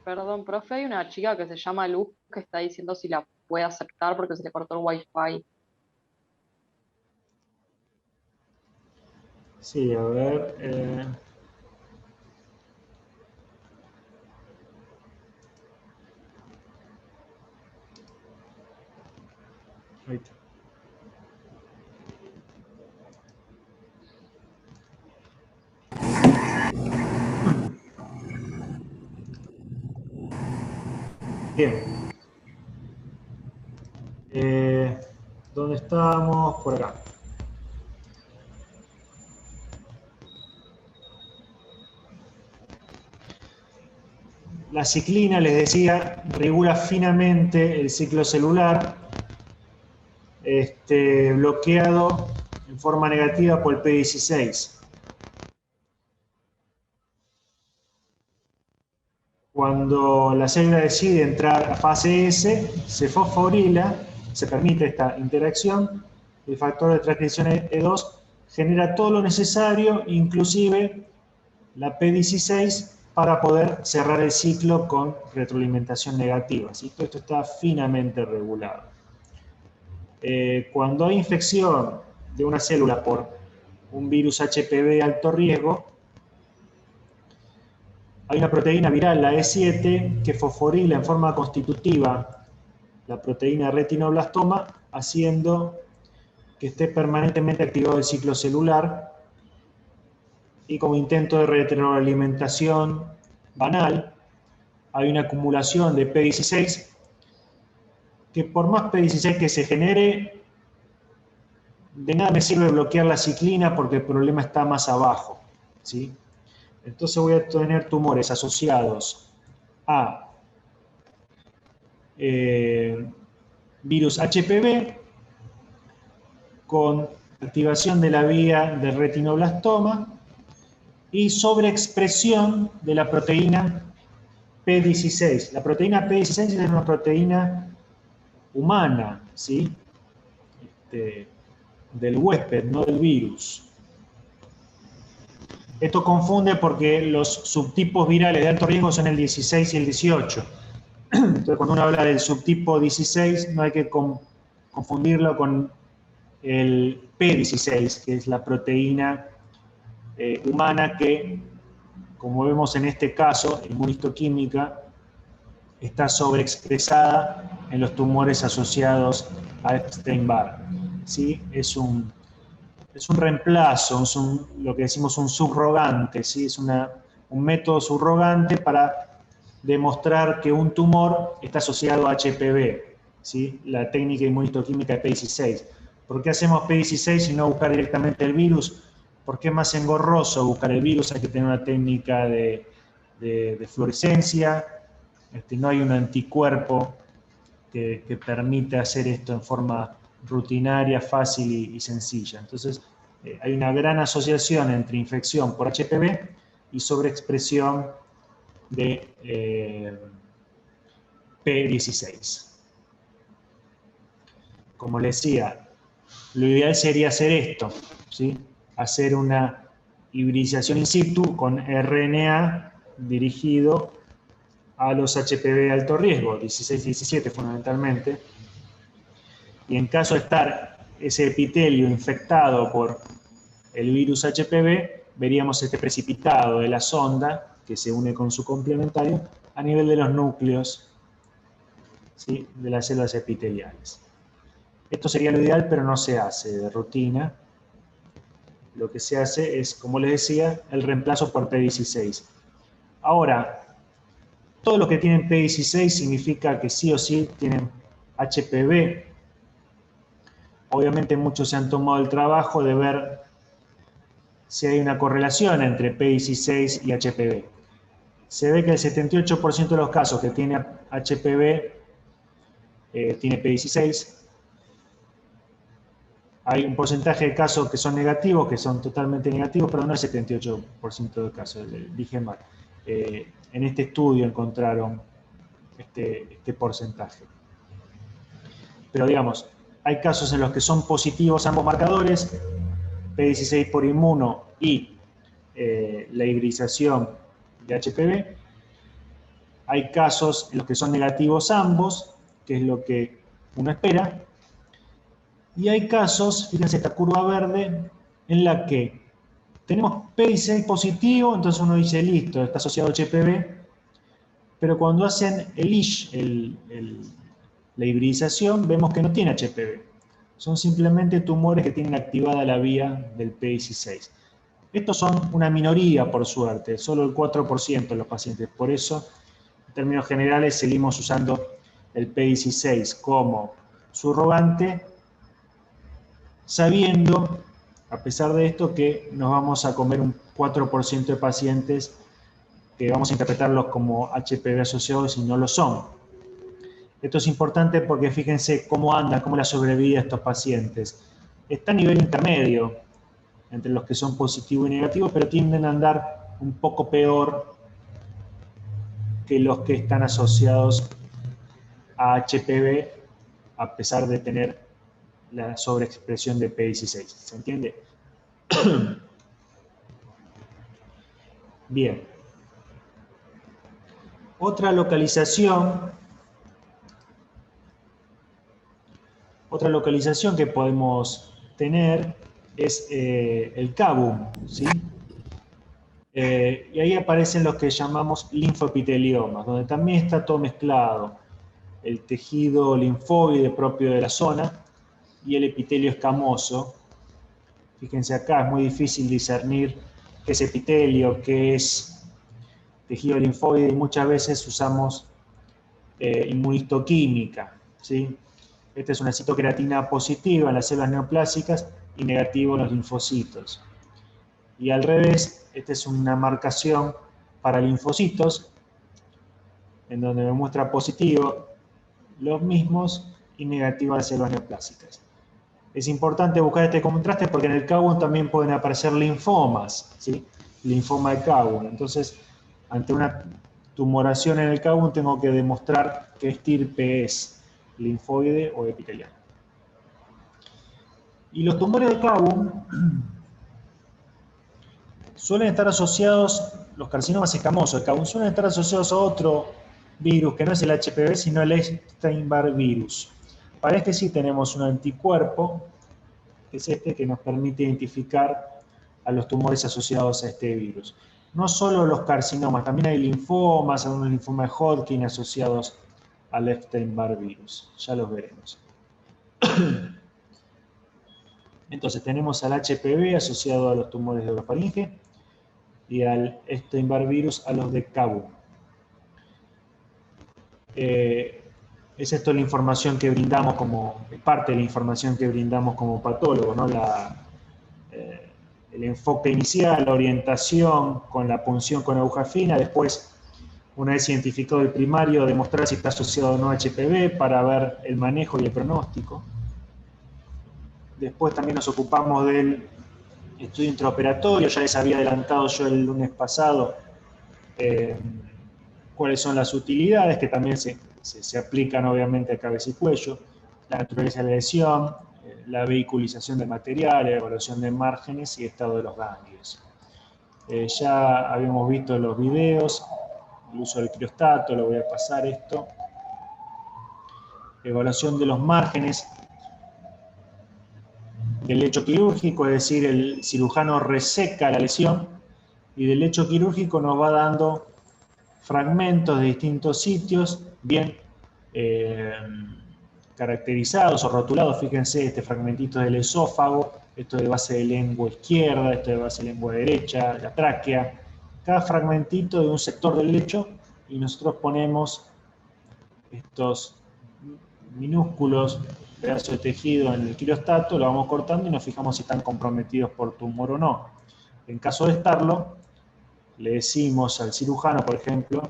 Perdón, profe, hay una chica que se llama Luz que está diciendo si la puede aceptar porque se le cortó el wifi. Sí, a ver. Ahí está. Bien. ¿Dónde estamos? Por acá. La ciclina, les decía, regula finamente el ciclo celular, bloqueado en forma negativa por el P16. Cuando la célula decide entrar a fase S, se fosforila, se permite esta interacción, el factor de transcripción E2 genera todo lo necesario, inclusive la P16, para poder cerrar el ciclo con retroalimentación negativa, ¿sí? Todo esto está finamente regulado. Cuando hay infección de una célula por un virus HPV de alto riesgo, hay una proteína viral, la E7, que fosforila en forma constitutiva la proteína retinoblastoma, haciendo que esté permanentemente activado el ciclo celular, y como intento de retroalimentación banal, hay una acumulación de P16, que por más P16 que se genere, de nada me sirve bloquear la ciclina porque el problema está más abajo, ¿sí? Entonces voy a tener tumores asociados a virus HPV con activación de la vía del retinoblastoma y sobreexpresión de la proteína P16. La proteína P16 es una proteína humana, ¿sí? Del huésped, no del virus. Esto confunde porque los subtipos virales de alto riesgo son el 16 y el 18. Entonces, cuando uno habla del subtipo 16, no hay que confundirlo con el P16, que es la proteína humana que, como vemos en este caso, inmunistoquímica, está sobreexpresada en los tumores asociados a Epstein-Barr. ¿Sí? Es un reemplazo, lo que decimos un subrogante, ¿sí? Es un método subrogante para demostrar que un tumor está asociado a HPV, ¿sí? La técnica inmunistoquímica de P16. ¿Por qué hacemos P16 y no buscar directamente el virus? Porque es más engorroso buscar el virus, hay que tener una técnica de fluorescencia, no hay un anticuerpo que permite hacer esto en forma rutinaria, fácil y sencilla. Entonces, hay una gran asociación entre infección por HPV y sobreexpresión de P16. Como les decía, lo ideal sería hacer esto, ¿sí? Hacer una hibridización in situ con RNA dirigido a los HPV de alto riesgo, 16 y 17 fundamentalmente, y en caso de estar ese epitelio infectado por el virus HPV, veríamos este precipitado de la sonda, que se une con su complementario, a nivel de los núcleos, ¿sí? De las células epiteliales. Esto sería lo ideal, pero no se hace de rutina. Lo que se hace es, como les decía, el reemplazo por P16. Ahora, todos los que tienen P16 significa que sí o sí tienen HPV. Obviamente muchos se han tomado el trabajo de ver si hay una correlación entre P16 y HPV. Se ve que el 78% de los casos que tiene HPV tiene P16. Hay un porcentaje de casos que son negativos, que son totalmente negativos, pero no el 78% de casos, dije mal. En este estudio encontraron este porcentaje. Pero digamos, hay casos en los que son positivos ambos marcadores, P16 por inmuno y la hibridización de HPV. Hay casos en los que son negativos ambos, que es lo que uno espera. Y hay casos, fíjense esta curva verde, en la que tenemos P16 positivo, entonces uno dice, listo, está asociado a HPV, pero cuando hacen el ISH, la hibridización, vemos que no tiene HPV. Son simplemente tumores que tienen activada la vía del P16. Estos son una minoría, por suerte, solo el 4% de los pacientes. Por eso, en términos generales, seguimos usando el P16 como subrogante, sabiendo, a pesar de esto, que nos vamos a comer un 4% de pacientes que vamos a interpretarlos como HPV asociados y no lo son. Esto es importante porque fíjense cómo anda, cómo la sobrevida de estos pacientes. Está a nivel intermedio entre los que son positivos y negativos, pero tienden a andar un poco peor que los que están asociados a HPV, a pesar de tener la sobreexpresión de P16. ¿Se entiende? Bien. Otra localización Otra localización que podemos tener es el cavum, ¿sí? Y ahí aparecen los que llamamos linfoepiteliomas, donde también está todo mezclado. El tejido linfóide propio de la zona y el epitelio escamoso. Fíjense acá, es muy difícil discernir qué es epitelio, qué es tejido linfóide, y muchas veces usamos inmunistoquímica, ¿sí? Esta es una citocreatina positiva en las células neoplásicas y negativo en los linfocitos. Y al revés, esta es una marcación para linfocitos, en donde me muestra positivo los mismos y negativo a las células neoplásicas. Es importante buscar este contraste porque en el cavum también pueden aparecer linfomas, ¿sí? Linfoma de cavum. Entonces, ante una tumoración en el cavum tengo que demostrar qué estirpe es, linfoide o epitelial. Y los tumores de cavum suelen estar asociados, los carcinomas escamosos de cavum suelen estar asociados a otro virus que no es el HPV, sino el Epstein-Barr virus. Para este sí tenemos un anticuerpo, que es este que nos permite identificar a los tumores asociados a este virus. No solo los carcinomas, también hay linfomas, algunos linfomas de Hodgkin asociados al Epstein-Barr virus. Ya los veremos. Entonces tenemos al HPV asociado a los tumores de orofaringe y al Epstein-Barr virus a los de cavum. Es esto la información que brindamos como, parte de la información que brindamos como patólogos, ¿no? El enfoque inicial, la orientación con la punción con aguja fina, después, una vez identificado el primario, demostrar si está asociado o no a HPV para ver el manejo y el pronóstico. Después también nos ocupamos del estudio intraoperatorio, ya les había adelantado yo el lunes pasado cuáles son las utilidades que también se aplican obviamente a cabeza y cuello, la naturaleza de la lesión, la vehiculización del material, la evaluación de márgenes y estado de los ganglios. Ya habíamos visto los videos, el uso del criostato, lo voy a pasar esto. Evaluación de los márgenes del lecho quirúrgico, es decir, el cirujano reseca la lesión y del lecho quirúrgico nos va dando fragmentos de distintos sitios, bien caracterizados o rotulados. Fíjense, este fragmentito del esófago, esto de base de lengua izquierda, esto de base de lengua derecha, la tráquea. Cada fragmentito de un sector del lecho y nosotros ponemos estos minúsculos pedazos de tejido en el quirostato, lo vamos cortando y nos fijamos si están comprometidos por tumor o no. En caso de estarlo, le decimos al cirujano, por ejemplo,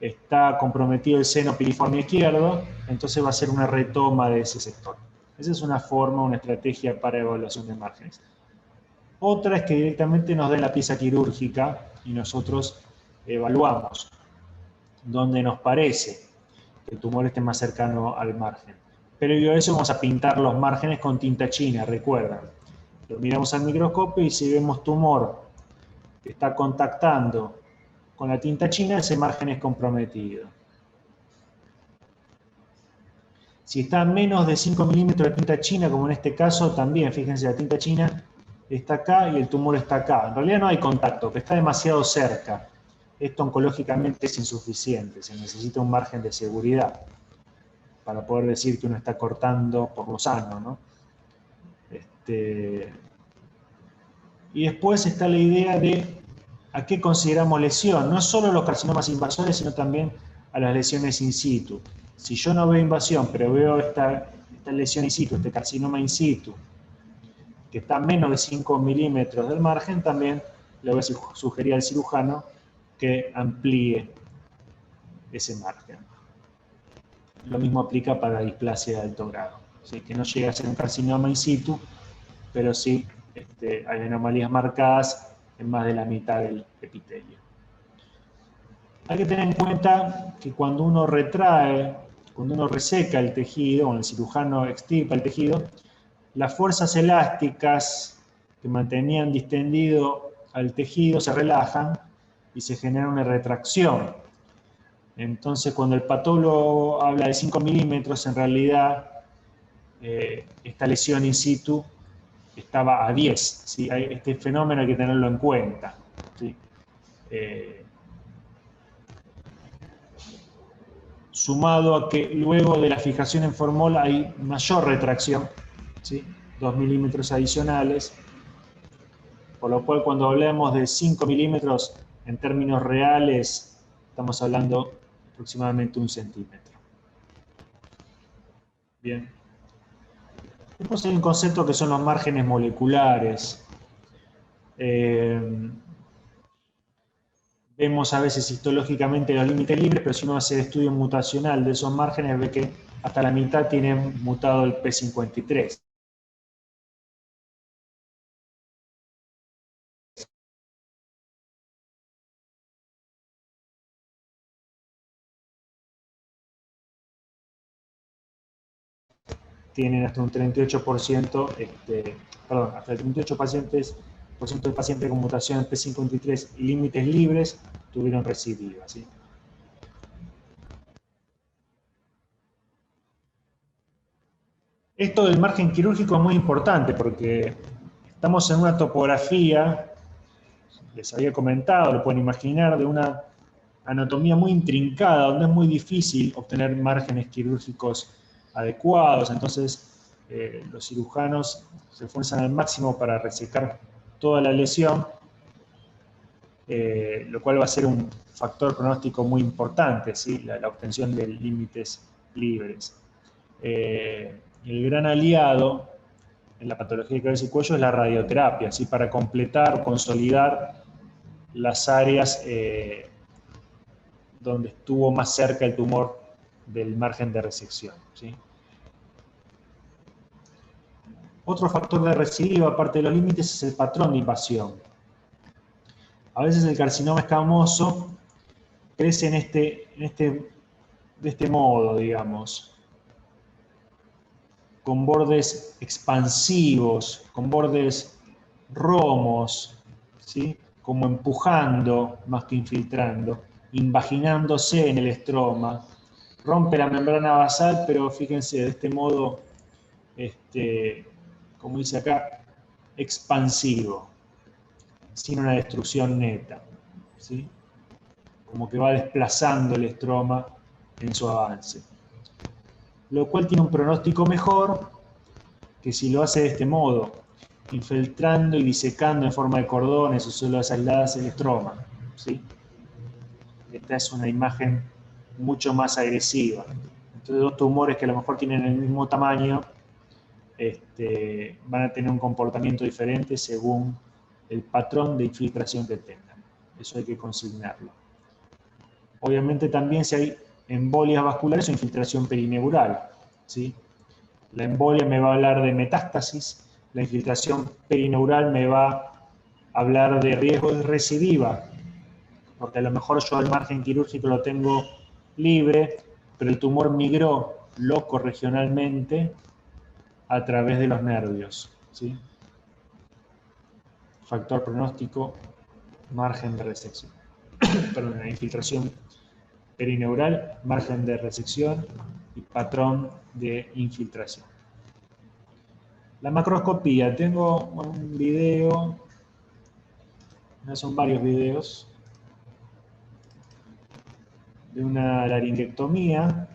está comprometido el seno piriforme izquierdo, entonces va a ser una retoma de ese sector. Esa es una forma, una estrategia para evaluación de márgenes. Otra es que directamente nos den la pieza quirúrgica y nosotros evaluamos donde nos parece que el tumor esté más cercano al margen. Pero a eso vamos a pintar los márgenes con tinta china, recuerdan. Lo miramos al microscopio y si vemos tumor que está contactando con la tinta china, ese margen es comprometido. Si está a menos de 5 milímetros de tinta china, como en este caso, también, fíjense, la tinta china está acá y el tumor está acá. En realidad no hay contacto, que está demasiado cerca. Esto oncológicamente es insuficiente, se necesita un margen de seguridad para poder decir que uno está cortando por lo sano, ¿no? Y después está la idea de a qué consideramos lesión, no solo los carcinomas invasores, sino también a las lesiones in situ. Si yo no veo invasión, pero veo esta lesión in situ, este carcinoma in situ, que está a menos de 5 milímetros del margen, también le voy a sugerir al cirujano que amplíe ese margen. Lo mismo aplica para la displasia de alto grado. ¿Sí? Que no llega a ser un carcinoma in situ, pero sí hay anomalías marcadas en más de la mitad del epitelio. Hay que tener en cuenta que cuando uno retrae, cuando uno reseca el tejido, o el cirujano extirpa el tejido, las fuerzas elásticas que mantenían distendido al tejido se relajan y se genera una retracción. Entonces, cuando el patólogo habla de 5 milímetros, en realidad esta lesión in situ estaba a 10. ¿Sí? Este fenómeno hay que tenerlo en cuenta. ¿Sí? Sumado a que luego de la fijación en formol hay mayor retracción, ¿sí? 2 milímetros adicionales, por lo cual cuando hablamos de 5 milímetros en términos reales estamos hablando aproximadamente 1 centímetro. Bien. Después hay un concepto que son los márgenes moleculares. Vemos a veces histológicamente los límites libres, pero si uno hace el estudio mutacional de esos márgenes ve que hasta la mitad tienen mutado el P53. Tienen hasta un 38%, hasta el 38% de pacientes con mutación en P53 y límites libres tuvieron recidiva. ¿Sí? Esto del margen quirúrgico es muy importante porque estamos en una topografía, les había comentado, lo pueden imaginar, de una anatomía muy intrincada, donde es muy difícil obtener márgenes quirúrgicos adecuados. Entonces, los cirujanos se esfuerzan al máximo para resecar toda la lesión, lo cual va a ser un factor pronóstico muy importante, ¿sí? la obtención de límites libres. El gran aliado en la patología de cabeza y cuello es la radioterapia, ¿sí? Para completar, consolidar las áreas donde estuvo más cerca el tumor del margen de resección. ¿Sí? Otro factor de recidiva, aparte de los límites, es el patrón de invasión. A veces el carcinoma escamoso crece de este modo, digamos, con bordes expansivos, con bordes romos, ¿sí? Como empujando más que infiltrando, invaginándose en el estroma, rompe la membrana basal, pero fíjense, de este modo, como dice acá, expansivo, sin una destrucción neta, ¿sí? Como que va desplazando el estroma en su avance. Lo cual tiene un pronóstico mejor que si lo hace de este modo, infiltrando y disecando en forma de cordones o células aisladas el estroma. ¿Sí? Esta es una imagen mucho más agresiva. Entonces, dos tumores que a lo mejor tienen el mismo tamaño van a tener un comportamiento diferente según el patrón de infiltración que tengan. Eso hay que consignarlo. Obviamente también si hay embolias vasculares o infiltración perineural. ¿Sí? La embolia me va a hablar de metástasis, la infiltración perineural me va a hablar de riesgo de recidiva, porque a lo mejor yo el margen quirúrgico lo tengo libre, pero el tumor migró loco regionalmente a través de los nervios. ¿Sí? Factor pronóstico, margen de resección. Perdón, la infiltración perineural, margen de resección y patrón de infiltración. La macroscopía, tengo un video, son varios videos, de una laringectomía.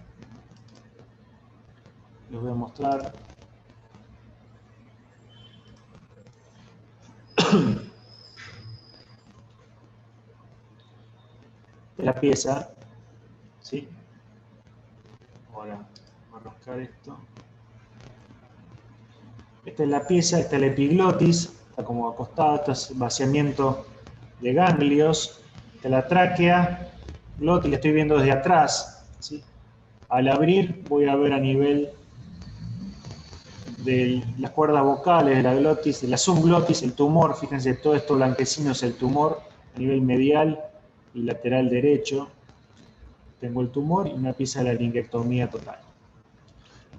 Les voy a mostrar. La pieza, ¿sí? Ahora, voy a arrancar esto. Esta es la pieza, esta es la epiglotis, está como acostada, esto es vaciamiento de ganglios. Esta es la tráquea, glotis, la estoy viendo desde atrás, ¿sí? Al abrir voy a ver a nivel de las cuerdas vocales, de la glotis, de la subglotis, el tumor. Fíjense, todo esto blanquecino es el tumor a nivel medial y lateral derecho. Tengo el tumor y una pieza de la laringectomía total.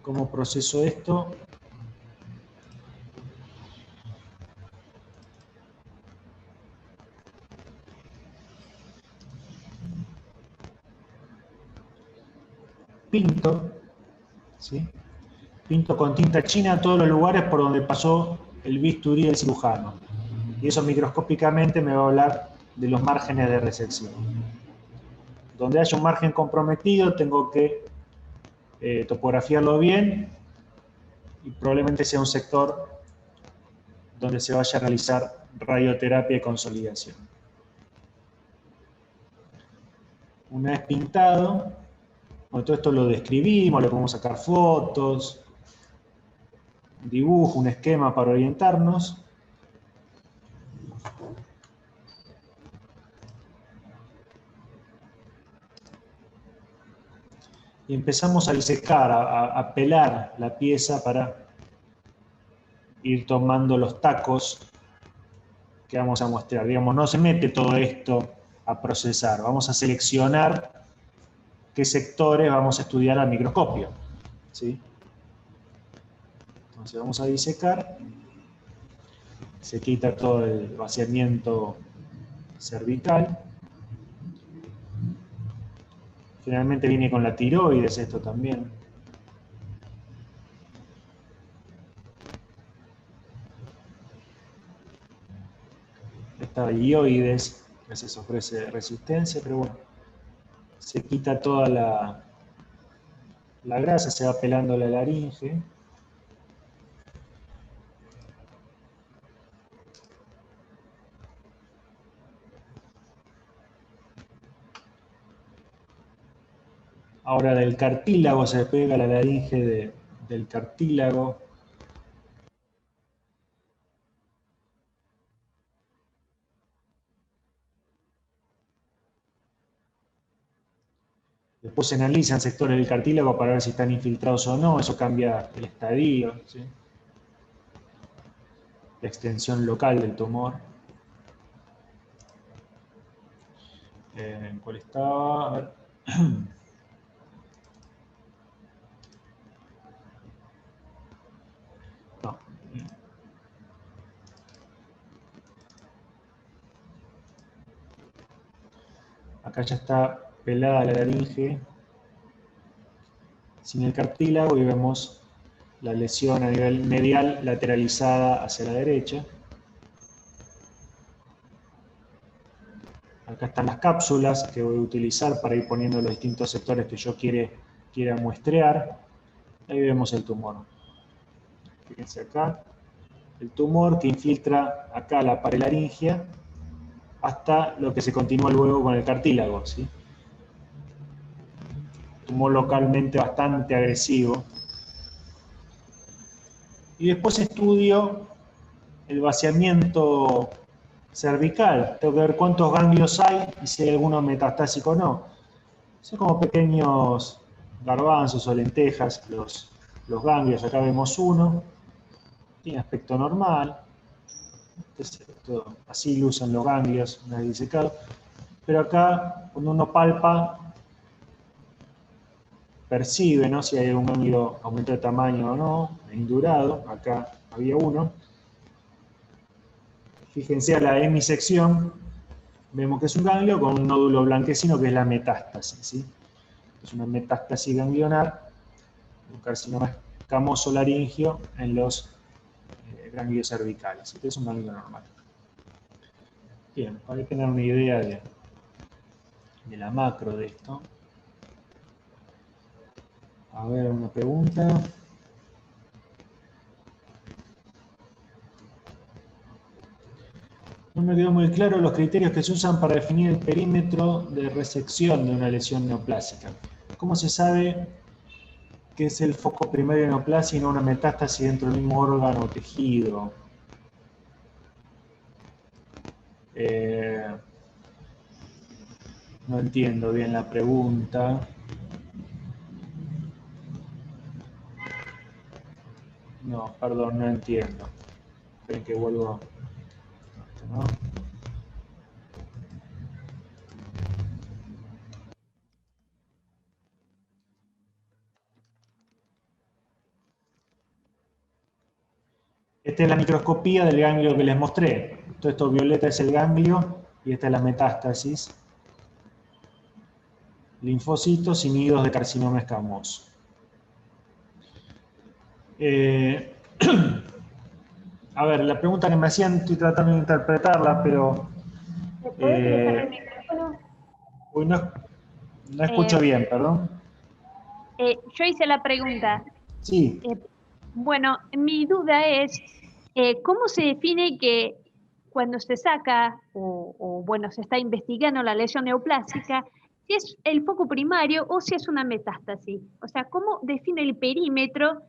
¿Cómo proceso esto? Pinto, ¿sí? Pinto con tinta china todos los lugares por donde pasó el bisturí del cirujano. Y eso microscópicamente me va a hablar de los márgenes de resección. Donde haya un margen comprometido, tengo que topografiarlo bien y probablemente sea un sector donde se vaya a realizar radioterapia y consolidación. Una vez pintado, bueno, todo esto lo describimos, le podemos sacar fotos, un dibujo, un esquema para orientarnos. Y empezamos a disecar, a pelar la pieza para ir tomando los tacos que vamos a mostrar. Digamos, no se mete todo esto a procesar, vamos a seleccionar qué sectores vamos a estudiar al microscopio, ¿sí? Entonces vamos a disecar, se quita todo el vaciamiento cervical. Generalmente viene con la tiroides esto también. Esta ioides, a veces ofrece resistencia, pero bueno, se quita toda la grasa, se va pelando la laringe. Ahora del cartílago se pega la laringe del cartílago. Después se analizan sectores del cartílago para ver si están infiltrados o no, eso cambia el estadio, ¿sí? La extensión local del tumor. ¿Cuál estaba? A ver. No. Acá ya está pelada la laringe sin el cartílago y vemos la lesión a nivel medial lateralizada hacia la derecha. Acá están las cápsulas que voy a utilizar para ir poniendo los distintos sectores que yo quiera muestrear. Ahí vemos el tumor. Fíjense acá. El tumor que infiltra acá la pared laringea hasta lo que se continúa luego con el cartílago, ¿sí? Tumor localmente bastante agresivo. Y después estudio el vaciamiento cervical. Tengo que ver cuántos ganglios hay y si hay alguno metastásico o no. Son como pequeños garbanzos o lentejas los ganglios. Acá vemos uno. Tiene aspecto normal. Así lucen los ganglios una vez disecado. Pero acá, cuando uno palpa, percibe, ¿no?, si hay un ganglio aumentó de tamaño o no, indurado. Acá había uno. Fíjense a la hemisección, vemos que es un ganglio con un nódulo blanquecino que es la metástasis, ¿sí? Es una metástasis ganglionar, un carcinoma escamoso laringio en los ganglios cervicales. Este es un ganglio normal. Bien, para tener una idea de la macro de esto. A ver, una pregunta. No me quedó muy claro los criterios que se usan para definir el perímetro de resección de una lesión neoplásica. ¿Cómo se sabe que es el foco primario de neoplasia y no una metástasis dentro del mismo órgano o tejido? No entiendo bien la pregunta. No, perdón, no entiendo. Esperen que vuelvo. ¿No? Esta es la microscopía del ganglio que les mostré. Todo esto violeta es el ganglio y esta es la metástasis. Linfocitos y nidos de carcinoma escamoso. Eh, a ver, la pregunta que me hacían, estoy tratando de interpretarla, pero ¿Me puedes dejar el eh, micrófono? uy, no escucho Eh, bien, perdón. yo hice la pregunta. Sí, Eh, bueno, mi duda es, ¿cómo se define que cuando se saca bueno, se está investigando la lesión neoplástica, si es el foco primario o si es una metástasis? O sea, ¿cómo define el perímetro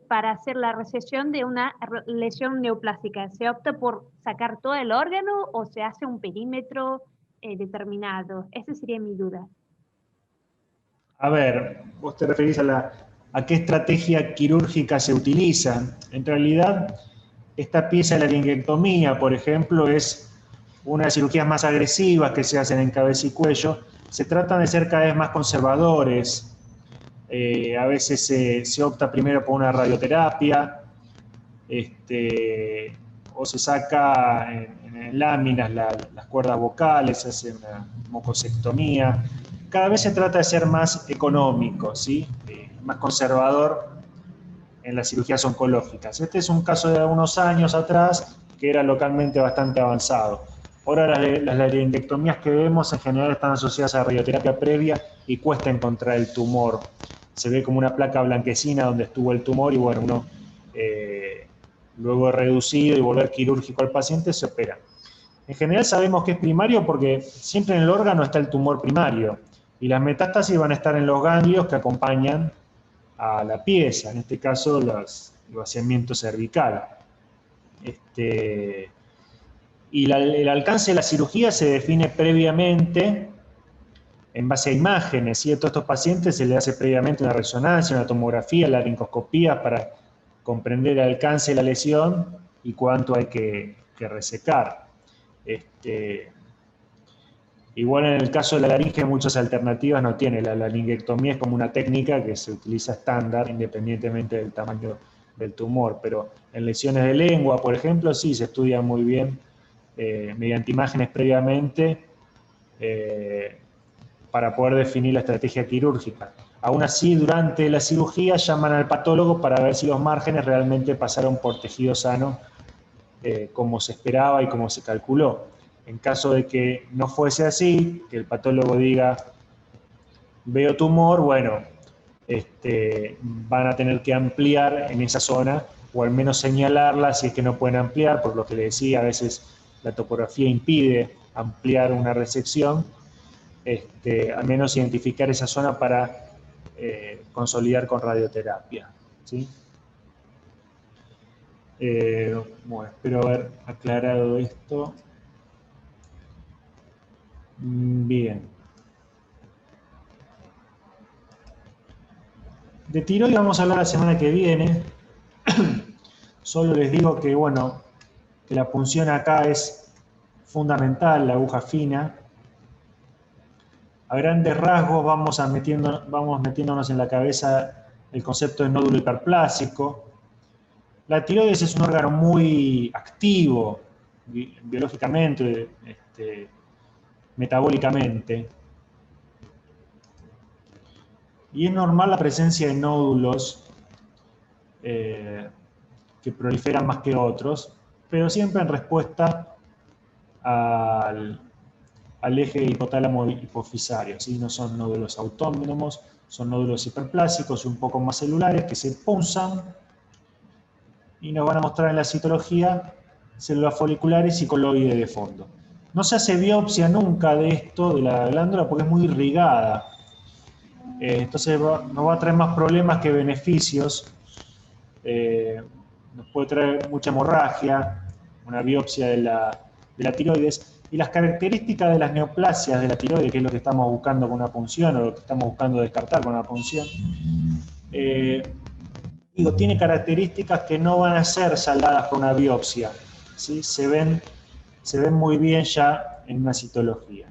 para hacer la resección de una lesión neoplástica? ¿Se opta por sacar todo el órgano o se hace un perímetro determinado? Esa sería mi duda. a ver, vos te referís a qué estrategia quirúrgica se utiliza. En realidad, esta pieza de la laringectomía, por ejemplo, es una de las cirugías más agresivas que se hacen en cabeza y cuello. Se tratan de ser cada vez más conservadores. A veces se opta primero por una radioterapia, o se saca en láminas las cuerdas vocales, se hace una mucosectomía. Cada vez se trata de ser más económico, ¿sí? Más conservador en las cirugías oncológicas. Este es un caso de unos años atrás que era localmente bastante avanzado. Ahora las laringectomías que vemos en general están asociadas a radioterapia previa y cuesta encontrar el tumor. Se ve como una placa blanquecina donde estuvo el tumor y bueno, uno luego reducido y volver quirúrgico al paciente se opera. En general sabemos que es primario porque siempre en el órgano está el tumor primario y las metástasis van a estar en los ganglios que acompañan a la pieza, en este caso el vaciamiento cervical. Y el alcance de la cirugía se define previamente en base a imágenes, y a todos estos pacientes se les hace previamente una resonancia, una tomografía, la laringoscopía para comprender el alcance de la lesión y cuánto hay que resecar. Igual en el caso de la laringe muchas alternativas no tiene. La laringectomía es como una técnica que se utiliza estándar independientemente del tamaño del tumor, pero en lesiones de lengua, por ejemplo, sí se estudia muy bien mediante imágenes previamente para poder definir la estrategia quirúrgica. Aún así, durante la cirugía llaman al patólogo para ver si los márgenes realmente pasaron por tejido sano como se esperaba y como se calculó. En caso de que no fuese así, que el patólogo diga, veo tumor, bueno, van a tener que ampliar en esa zona, o al menos señalarla si es que no pueden ampliar, por lo que le decía, a veces la topografía impide ampliar una resección, al menos identificar esa zona para consolidar con radioterapia, ¿sí? Bueno, espero haber aclarado esto. Bien. De tiroides vamos a hablar la semana que viene. Solo les digo que, bueno, que la punción acá es fundamental, la aguja fina. A grandes rasgos vamos metiéndonos en la cabeza el concepto de nódulo hiperplásico. La tiroides es un órgano muy activo biológicamente, metabólicamente. Y es normal la presencia de nódulos que proliferan más que otros, pero siempre en respuesta al eje hipotálamo hipofisario, ¿sí? No son nódulos autónomos, son nódulos hiperplásicos un poco más celulares que se punzan y nos van a mostrar en la citología células foliculares y coloide de fondo. No se hace biopsia nunca de esto, de la glándula, porque es muy irrigada. Entonces nos va a traer más problemas que beneficios. Nos puede traer mucha hemorragia, una biopsia de la tiroides. Y las características de las neoplasias de la tiroides, que es lo que estamos buscando con una punción, o lo que estamos buscando descartar con una punción, tiene características que no van a ser saldadas con una biopsia, ¿sí? Se ven muy bien ya en una citología.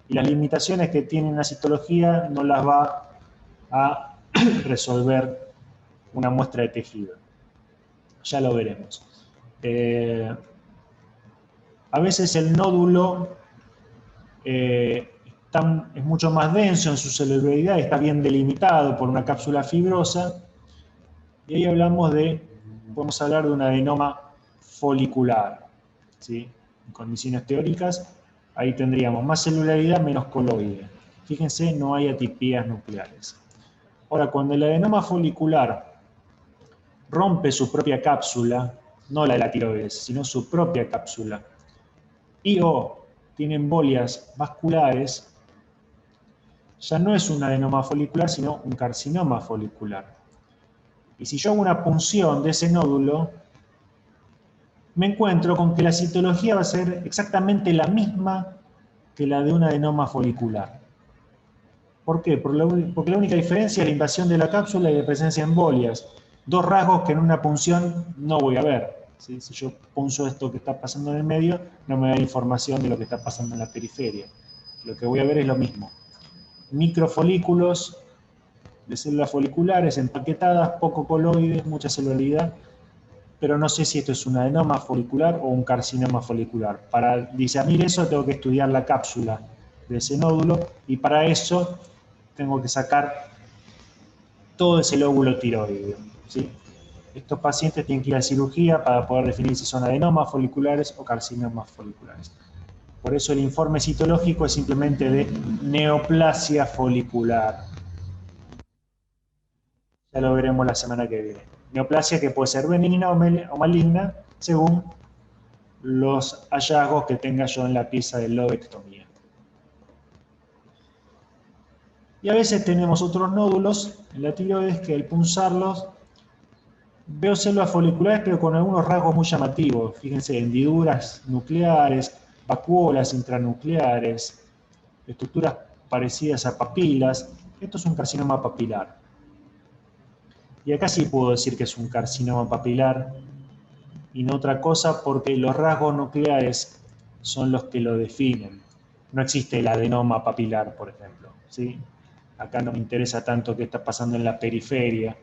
Y las limitaciones que tiene una citología no las va a resolver una muestra de tejido. Ya lo veremos. A veces el nódulo es mucho más denso en su celularidad, está bien delimitado por una cápsula fibrosa, Y ahí podemos hablar de un adenoma folicular, ¿sí? En condiciones teóricas, ahí tendríamos más celularidad, menos coloide. Fíjense, no hay atipías nucleares. Ahora, cuando el adenoma folicular rompe su propia cápsula, no la de la tiroides, sino su propia cápsula, y o tiene embolias vasculares, ya no es un adenoma folicular, sino un carcinoma folicular. Y si yo hago una punción de ese nódulo, me encuentro con que la citología va a ser exactamente la misma que la de un adenoma folicular. ¿Por qué? Porque la única diferencia es la invasión de la cápsula y la presencia de embolias. Dos rasgos que en una punción no voy a ver. ¿Sí? Si yo punzo esto que está pasando en el medio, no me da información de lo que está pasando en la periferia. Lo que voy a ver es lo mismo. Microfolículos de células foliculares empaquetadas, poco coloides, mucha celularidad, pero no sé si esto es un adenoma folicular o un carcinoma folicular. Para discernir eso tengo que estudiar la cápsula de ese nódulo y para eso tengo que sacar todo ese lóbulo tiroideo, ¿sí? Estos pacientes tienen que ir a cirugía para poder definir si son adenomas foliculares o carcinomas foliculares. Por eso el informe citológico es simplemente de neoplasia folicular. Ya lo veremos la semana que viene. Neoplasia que puede ser benigna o maligna según los hallazgos que tenga yo en la pieza de lobectomía. Y a veces tenemos otros nódulos en la tiroides que al punzarlos veo células foliculares pero con algunos rasgos muy llamativos. Fíjense, hendiduras nucleares, vacuolas intranucleares, estructuras parecidas a papilas. Esto es un carcinoma papilar. Y acá sí puedo decir que es un carcinoma papilar y no otra cosa porque los rasgos nucleares son los que lo definen. No existe el adenoma papilar, por ejemplo, ¿sí? Acá no me interesa tanto qué está pasando en la periferia.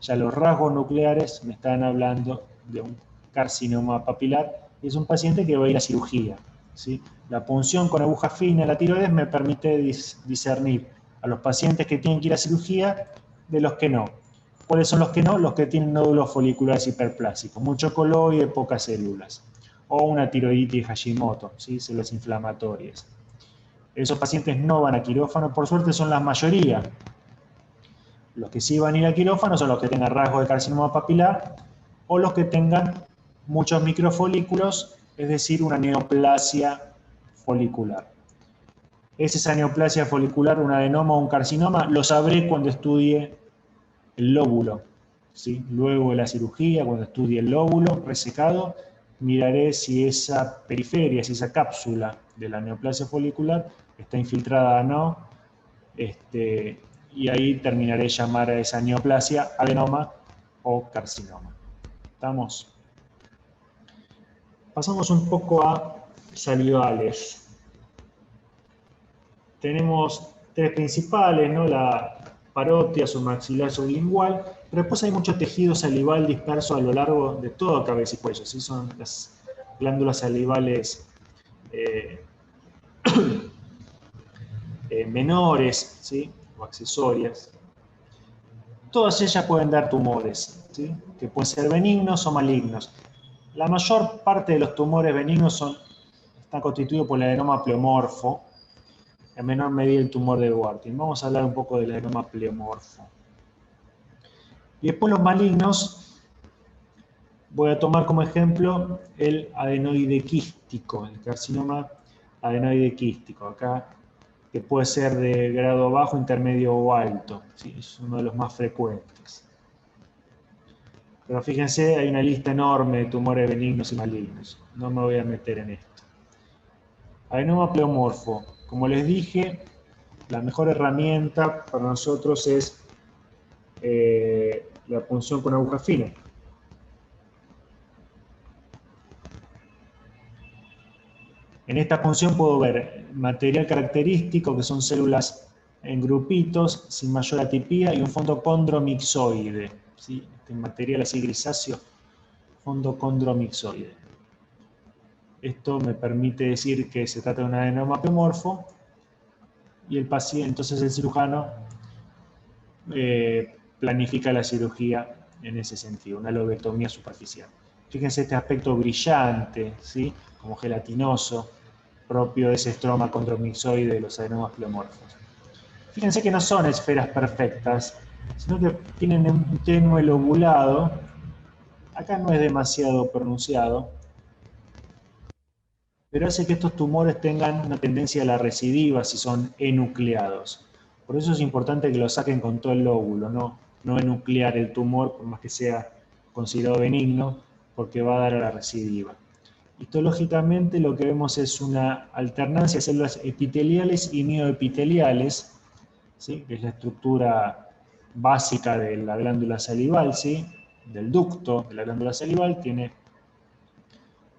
Ya los rasgos nucleares me están hablando de un carcinoma papilar y es un paciente que va a ir a cirugía, ¿sí? La punción con aguja fina en la tiroides me permite discernir a los pacientes que tienen que ir a cirugía de los que no. ¿Cuáles son los que no? Los que tienen nódulos foliculares hiperplásicos, mucho coloide, pocas células. O una tiroiditis Hashimoto, ¿sí? Células inflamatorias. Esos pacientes no van a quirófano, por suerte son la mayoría. Los que sí van a ir a quirófano son los que tengan rasgos de carcinoma papilar o los que tengan muchos microfolículos, es decir, una neoplasia folicular. ¿Es esa neoplasia folicular un adenoma o un carcinoma? Lo sabré cuando estudie el lóbulo, ¿sí? Luego de la cirugía, cuando estudie el lóbulo resecado, miraré si esa periferia, si esa cápsula de la neoplasia folicular está infiltrada o no, y ahí terminaré de llamar a esa neoplasia adenoma o carcinoma. ¿Estamos? Pasamos un poco a salivales. Tenemos tres principales, ¿no? La parótida, submaxilar, sublingual, pero después hay mucho tejido salival disperso a lo largo de toda cabeza y cuello, ¿sí? Son las glándulas salivales menores, ¿sí? O accesorias. Todas ellas pueden dar tumores, ¿sí? Que pueden ser benignos o malignos. La mayor parte de los tumores benignos están constituidos por el adenoma pleomorfo, en menor medida el tumor de Warthin. Vamos a hablar un poco del adenoma pleomorfo. Y después los malignos, voy a tomar como ejemplo el adenoide quístico, el carcinoma adenoide quístico, acá, que puede ser de grado bajo, intermedio o alto, ¿sí? Es uno de los más frecuentes. Pero fíjense, hay una lista enorme de tumores benignos y malignos. No me voy a meter en esto. Adenoma pleomorfo. Como les dije, la mejor herramienta para nosotros es la punción con aguja fina. En esta punción puedo ver material característico, que son células en grupitos, sin mayor atipía, y un fondo condromixoide, ¿sí? Este material así grisáceo, fondo condromixoide. Esto me permite decir que se trata de un adenoma pleomorfo, y entonces el cirujano planifica la cirugía en ese sentido, una lobectomía superficial. Fíjense este aspecto brillante, ¿sí? Como gelatinoso, propio de ese estroma condromixoide de los adenomas pleomorfos. Fíjense que no son esferas perfectas, sino que tienen un tenue lobulado. Acá no es demasiado pronunciado, pero hace que estos tumores tengan una tendencia a la recidiva si son enucleados. Por eso es importante que lo saquen con todo el lóbulo, no enuclear el tumor, por más que sea considerado benigno, porque va a dar a la recidiva. Histológicamente lo que vemos es una alternancia de células epiteliales y mioepiteliales, ¿sí? Que es la estructura básica de la glándula salival, ¿sí? Del ducto de la glándula salival, tiene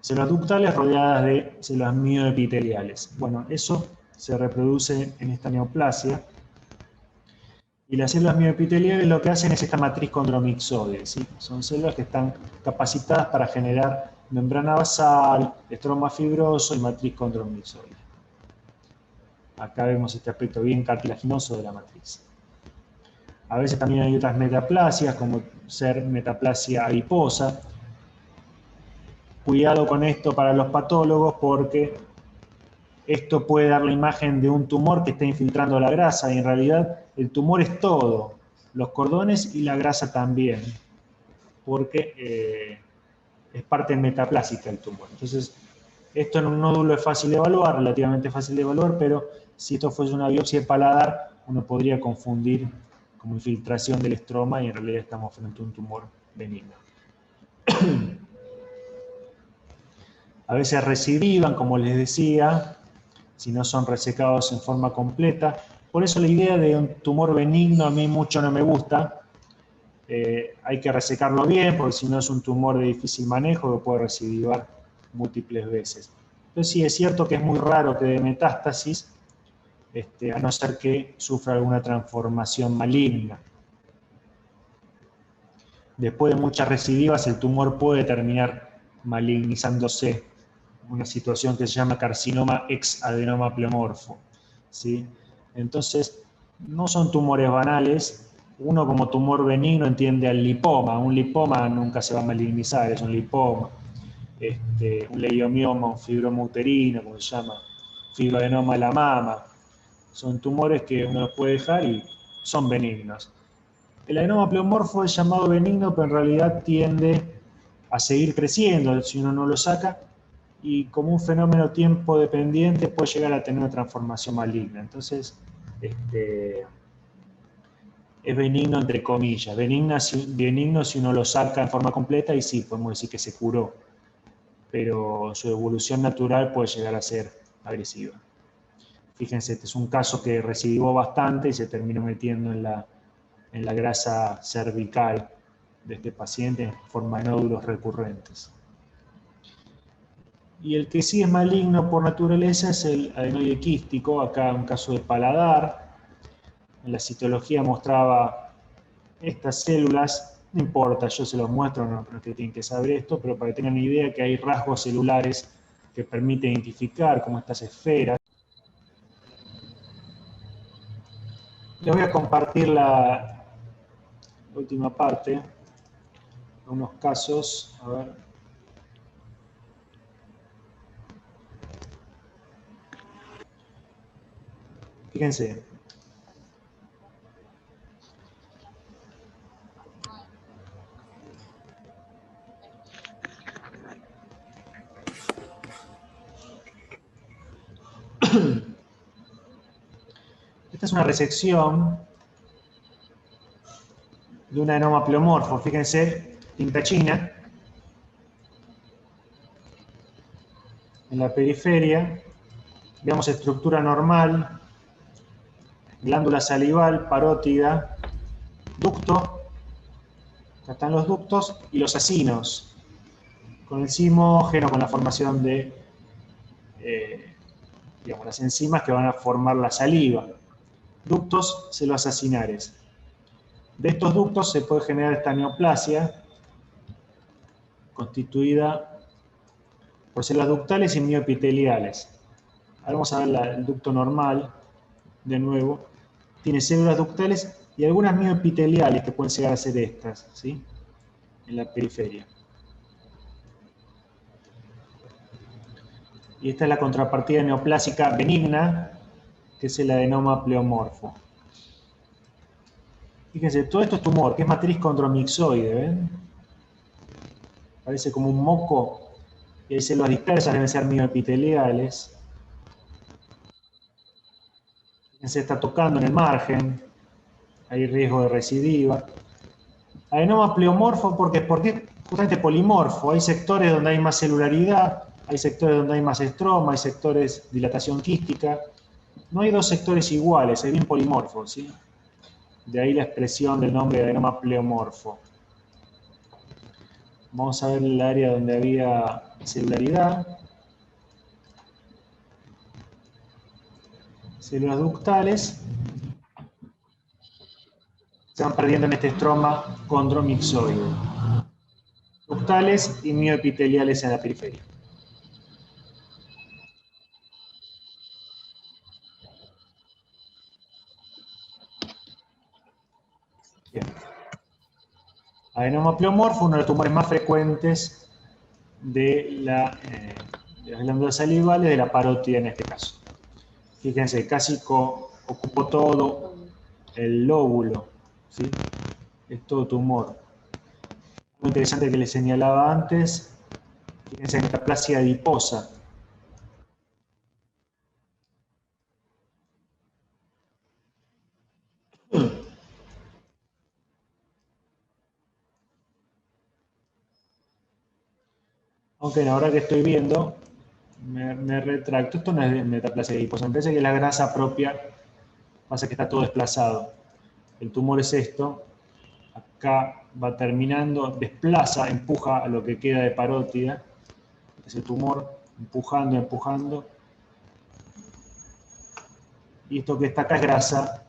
células ductales rodeadas de células mioepiteliales. Bueno, eso se reproduce en esta neoplasia. Y las células mioepiteliales lo que hacen es esta matriz condromixoide, ¿sí? Son células que están capacitadas para generar membrana basal, estroma fibroso y matriz condromixoide. Acá vemos este aspecto bien cartilaginoso de la matriz. A veces también hay otras metaplasias, como ser metaplasia adiposa. Cuidado con esto para los patólogos porque esto puede dar la imagen de un tumor que está infiltrando la grasa y en realidad el tumor es todo, los cordones y la grasa también, porque es parte metaplásica el tumor. Entonces, esto en un nódulo es fácil de evaluar, relativamente fácil de evaluar, pero si esto fuese una biopsia de paladar, uno podría confundir como infiltración del estroma y en realidad estamos frente a un tumor benigno. A veces recidivan, como les decía, si no son resecados en forma completa. Por eso la idea de un tumor benigno a mí mucho no me gusta. Hay que resecarlo bien, porque si no es un tumor de difícil manejo que puede recidivar múltiples veces. Entonces sí, es cierto que es muy raro que dé metástasis, a no ser que sufra alguna transformación maligna. Después de muchas recidivas, el tumor puede terminar malignizándose. Una situación que se llama carcinoma ex adenoma pleomorfo, ¿sí? Entonces, no son tumores banales. Uno como tumor benigno entiende al lipoma. Un lipoma nunca se va a malignizar, es un lipoma. Un leiomioma, un fibroma uterino, como se llama, fibroadenoma de la mama. Son tumores que uno los puede dejar y son benignos. El adenoma pleomorfo es llamado benigno, pero en realidad tiende a seguir creciendo si uno no lo saca. Y como un fenómeno tiempo dependiente puede llegar a tener una transformación maligna. Entonces, es benigno entre comillas. Benigno si uno lo saca en forma completa y sí, podemos decir que se curó. Pero su evolución natural puede llegar a ser agresiva. Fíjense, este es un caso que recidivó bastante y se terminó metiendo en la grasa cervical de este paciente en forma de nódulos recurrentes. Y el que sí es maligno por naturaleza es el adenoide quístico, acá un caso de paladar. En la citología mostraba estas células, no importa, yo se los muestro, no es que tienen que saber esto, pero para que tengan una idea que hay rasgos celulares que permiten identificar como estas esferas. Les voy a compartir la última parte, unos casos, a ver. Fíjense. Esta es una resección de un adenoma pleomorfo. Fíjense, tinta china. En la periferia, veamos estructura normal, glándula salival, parótida, ducto, acá están los ductos, y los acinos, con el zimógeno, con la formación de las enzimas que van a formar la saliva. Ductos, células acinares. De estos ductos se puede generar esta neoplasia, constituida por células ductales y mioepiteliales. Ahora vamos a ver el ducto normal, de nuevo. Tiene células ductales y algunas mioepiteliales que pueden llegar a ser estas, ¿sí? en la periferia. Y esta es la contrapartida neoplásica benigna, que es el adenoma pleomorfo. Fíjense, todo esto es tumor, que es matriz condromixoide, ¿ven? Parece como un moco, y hay células dispersas, deben ser mioepiteliales. Fíjense, está tocando en el margen, hay riesgo de recidiva. Adenoma pleomorfo, porque es justamente polimorfo, hay sectores donde hay más celularidad, hay sectores donde hay más estroma, hay sectores de dilatación quística. No hay dos sectores iguales, es bien polimorfo, ¿sí? De ahí la expresión del nombre de adenoma pleomorfo. Vamos a ver el área donde había celularidad. Células ductales. Se van perdiendo en este estroma condromixoide. Ductales y mioepiteliales en la periferia. Bien. Adenoma pleomorfo, uno de los tumores más frecuentes de las glándulas salivales, de la parótida en este caso. Fíjense, casi ocupó todo el lóbulo, ¿sí? Es todo tumor. Muy interesante que les señalaba antes, fíjense, metaplasia adiposa. Aunque ahora que estoy viendo, me retracto. Esto no es metaplasia adiposa, me parece que es la grasa propia, pasa que está todo desplazado. El tumor es esto, acá va terminando, desplaza, empuja a lo que queda de parótida, ese tumor empujando, empujando. Y esto que está acá es grasa,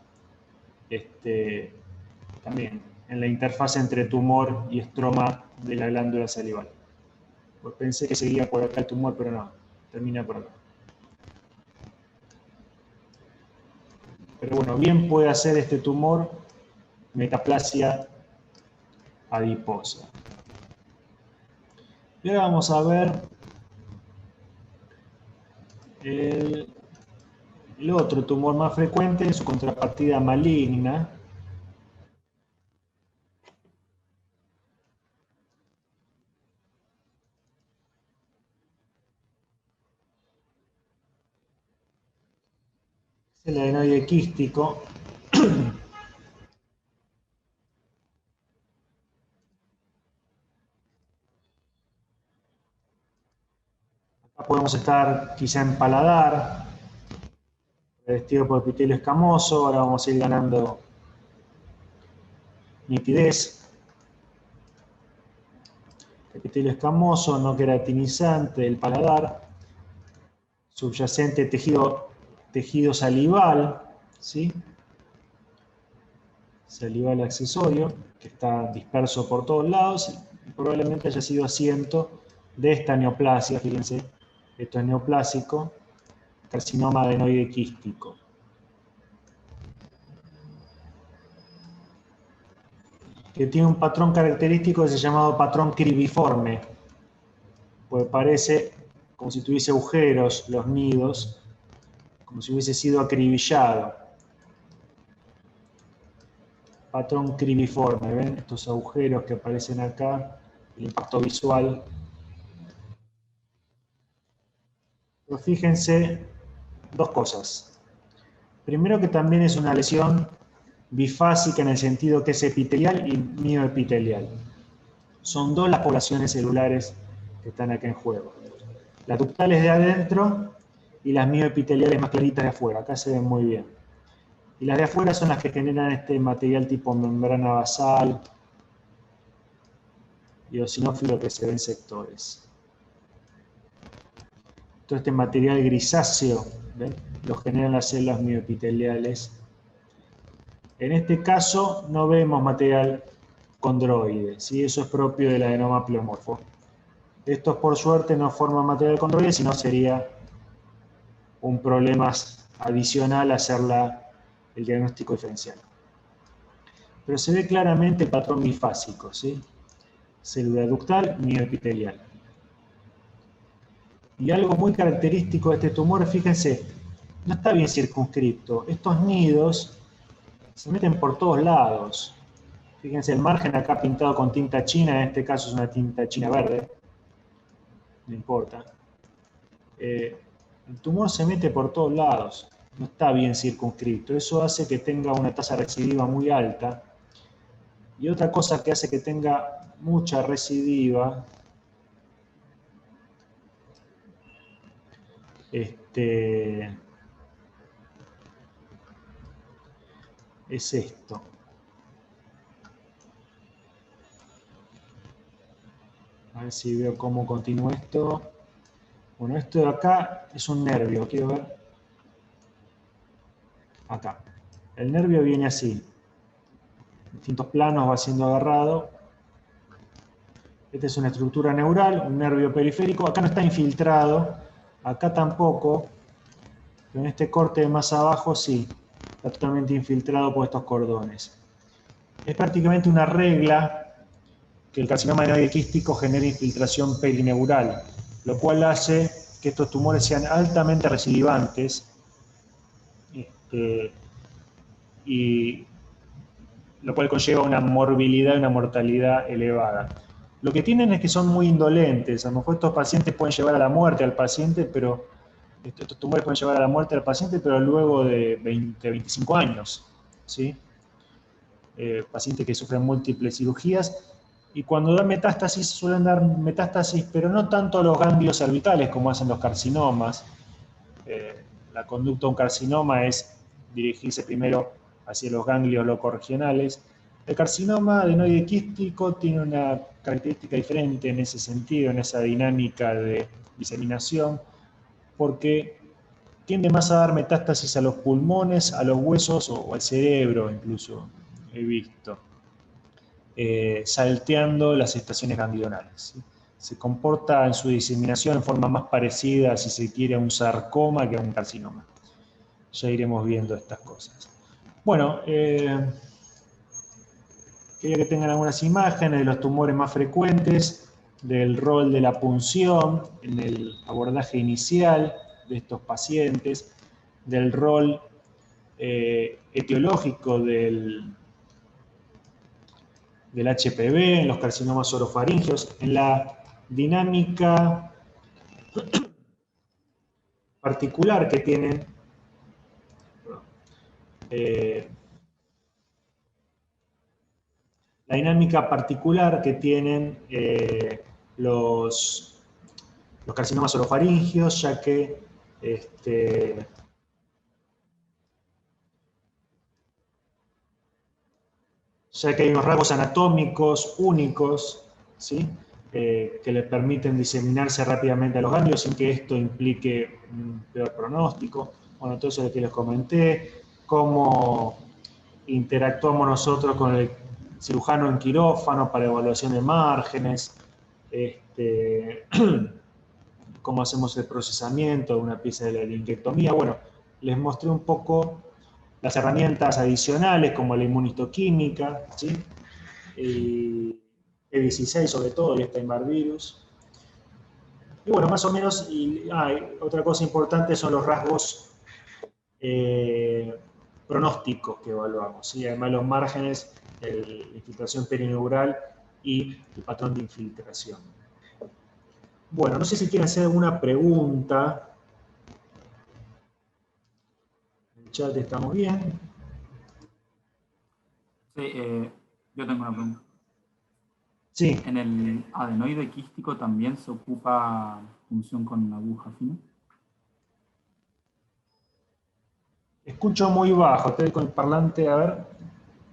también en la interfaz entre tumor y estroma de la glándula salival. Pues pensé que seguía por acá el tumor, pero no, termina por acá. Pero bueno, bien puede hacer este tumor metaplasia adiposa. Y ahora vamos a ver el otro tumor más frecuente en su contrapartida maligna. Es el adenoide quístico. Acá podemos estar quizá en paladar, revestido por epitelio escamoso. Ahora vamos a ir ganando nitidez. Epitelio escamoso, no queratinizante del paladar. Subyacente tejido salival, ¿sí? Salival accesorio, que está disperso por todos lados y probablemente haya sido asiento de esta neoplasia. Fíjense, esto es neoplásico, carcinoma adenoide quístico. Que tiene un patrón característico que se llama patrón cribiforme, pues parece como si tuviese agujeros los nidos, como si hubiese sido acribillado. Patrón cribiforme, ¿ven? Estos agujeros que aparecen acá, el impacto visual. Pero fíjense dos cosas. Primero, que también es una lesión bifásica en el sentido que es epitelial y mioepitelial. Son dos las poblaciones celulares que están acá en juego. Las ductales de adentro y las mioepiteliales más claritas de afuera. Acá se ven muy bien. Y las de afuera son las que generan este material tipo membrana basal y eosinófilo que se ven sectores. Todo este material grisáceo, ¿ven? Lo generan las células mioepiteliales. En este caso no vemos material condroide, ¿sí? Eso es propio del adenoma pleomorfo. Estos por suerte no forman material condroide, sino sería un problema adicional hacer el diagnóstico diferencial. Pero se ve claramente el patrón bifásico, ¿sí? célula ductal, nido epitelial. Y algo muy característico de este tumor, fíjense, no está bien circunscrito. Estos nidos se meten por todos lados. Fíjense el margen acá pintado con tinta china, en este caso es una tinta china verde. No importa. El tumor se mete por todos lados. No está bien circunscrito. Eso hace que tenga una tasa recidiva muy alta. Y otra cosa que hace que tenga mucha recidiva es esto. A ver si veo cómo continúa esto. Bueno, esto de acá es un nervio, quiero ver. Acá. El nervio viene así. En distintos planos va siendo agarrado. Esta es una estructura neural, un nervio periférico. Acá no está infiltrado, acá tampoco. Pero en este corte de más abajo sí. Está totalmente infiltrado por estos cordones. Es prácticamente una regla que el carcinoma adenoide quístico genere infiltración perineural, lo cual hace que estos tumores sean altamente recidivantes y lo cual conlleva una morbilidad y una mortalidad elevada. Lo que tienen es que son muy indolentes. A lo mejor estos pacientes pueden llevar a la muerte al paciente, pero estos tumores pueden llevar a la muerte al paciente, pero luego de 25 años, ¿sí? Pacientes que sufren múltiples cirugías. Y cuando dan metástasis, suelen dar metástasis, pero no tanto a los ganglios cervicales como hacen los carcinomas. La conducta de un carcinoma es dirigirse primero hacia los ganglios locorregionales. El carcinoma adenoide quístico tiene una característica diferente en ese sentido, en esa dinámica de diseminación, porque tiende más a dar metástasis a los pulmones, a los huesos o al cerebro, incluso he visto. Salteando las estaciones ganglionales, ¿sí? Se comporta en su diseminación en forma más parecida, si se quiere, a un sarcoma que a un carcinoma. Ya iremos viendo estas cosas. Bueno, quería que tengan algunas imágenes de los tumores más frecuentes, del rol de la punción en el abordaje inicial de estos pacientes, del rol etiológico del HPV en los carcinomas orofaringeos, en la dinámica particular que tienen los carcinomas orofaringeos, ya que hay unos rasgos anatómicos únicos, ¿sí? Que le permiten diseminarse rápidamente a los ganglios sin que esto implique un peor pronóstico. Bueno, todo eso que les comenté, cómo interactuamos nosotros con el cirujano en quirófano para evaluación de márgenes, cómo hacemos el procesamiento de una pieza de la linguectomía. Bueno, les mostré un poco las herramientas adicionales como la inmunistoquímica, ¿sí? Y E16 sobre todo, y Epstein-Barr virus. Y bueno, más o menos, otra cosa importante son los rasgos pronósticos que evaluamos, ¿sí? Además los márgenes, la infiltración perineural y el patrón de infiltración. Bueno, no sé si quieren hacer alguna pregunta. Chat, ¿estamos bien? Sí, yo tengo una pregunta. Sí. ¿En el adenoide quístico también se ocupa punción con aguja fina? Escucho muy bajo, estoy con el parlante, a ver.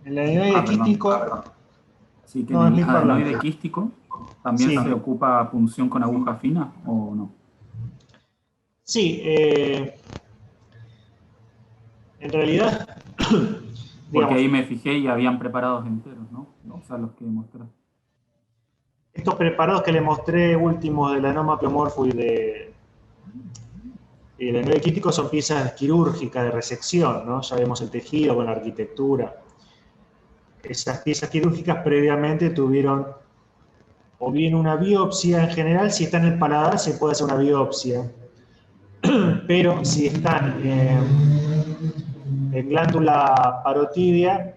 En el adenoide quístico... Sí, que no, en el adenoide quístico también sí. se ocupa punción con aguja fina, ¿o no? Sí, en realidad... Porque ahí me fijé y habían preparados enteros, ¿no? O sea, los que mostré. Estos preparados que les mostré últimos del adenoma pleomorfo y del adenoide quístico son piezas quirúrgicas de resección, ¿no? Ya vemos el tejido con la arquitectura. Esas piezas quirúrgicas previamente tuvieron o bien una biopsia en general. Si está en el paladar se puede hacer una biopsia, pero si están en glándula parotidia,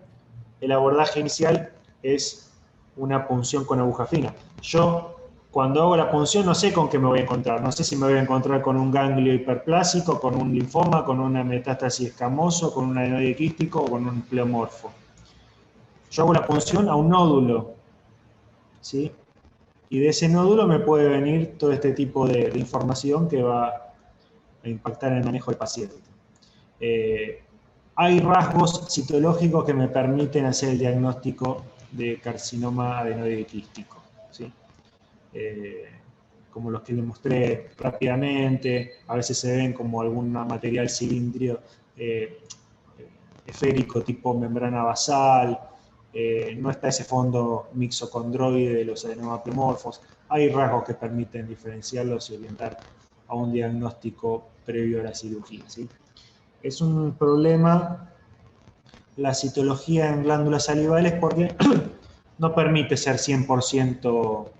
el abordaje inicial es una punción con aguja fina. Yo, cuando hago la punción, no sé con qué me voy a encontrar. No sé si me voy a encontrar con un ganglio hiperplásico, con un linfoma, con una metástasis escamoso, con un adenoide quístico o con un pleomorfo. Yo hago la punción a un nódulo, ¿sí? Y de ese nódulo me puede venir todo este tipo de información que va a impactar en el manejo del paciente. Hay rasgos citológicos que me permiten hacer el diagnóstico de carcinoma adenoide quístico, ¿sí? Como los que les mostré rápidamente, a veces se ven como algún material cilíndrico esférico tipo membrana basal, no está ese fondo mixocondroide de los adenomas pleomorfos. Hay rasgos que permiten diferenciarlos y orientar a un diagnóstico previo a la cirugía, ¿sí? Es un problema la citología en glándulas salivales porque no permite ser 100%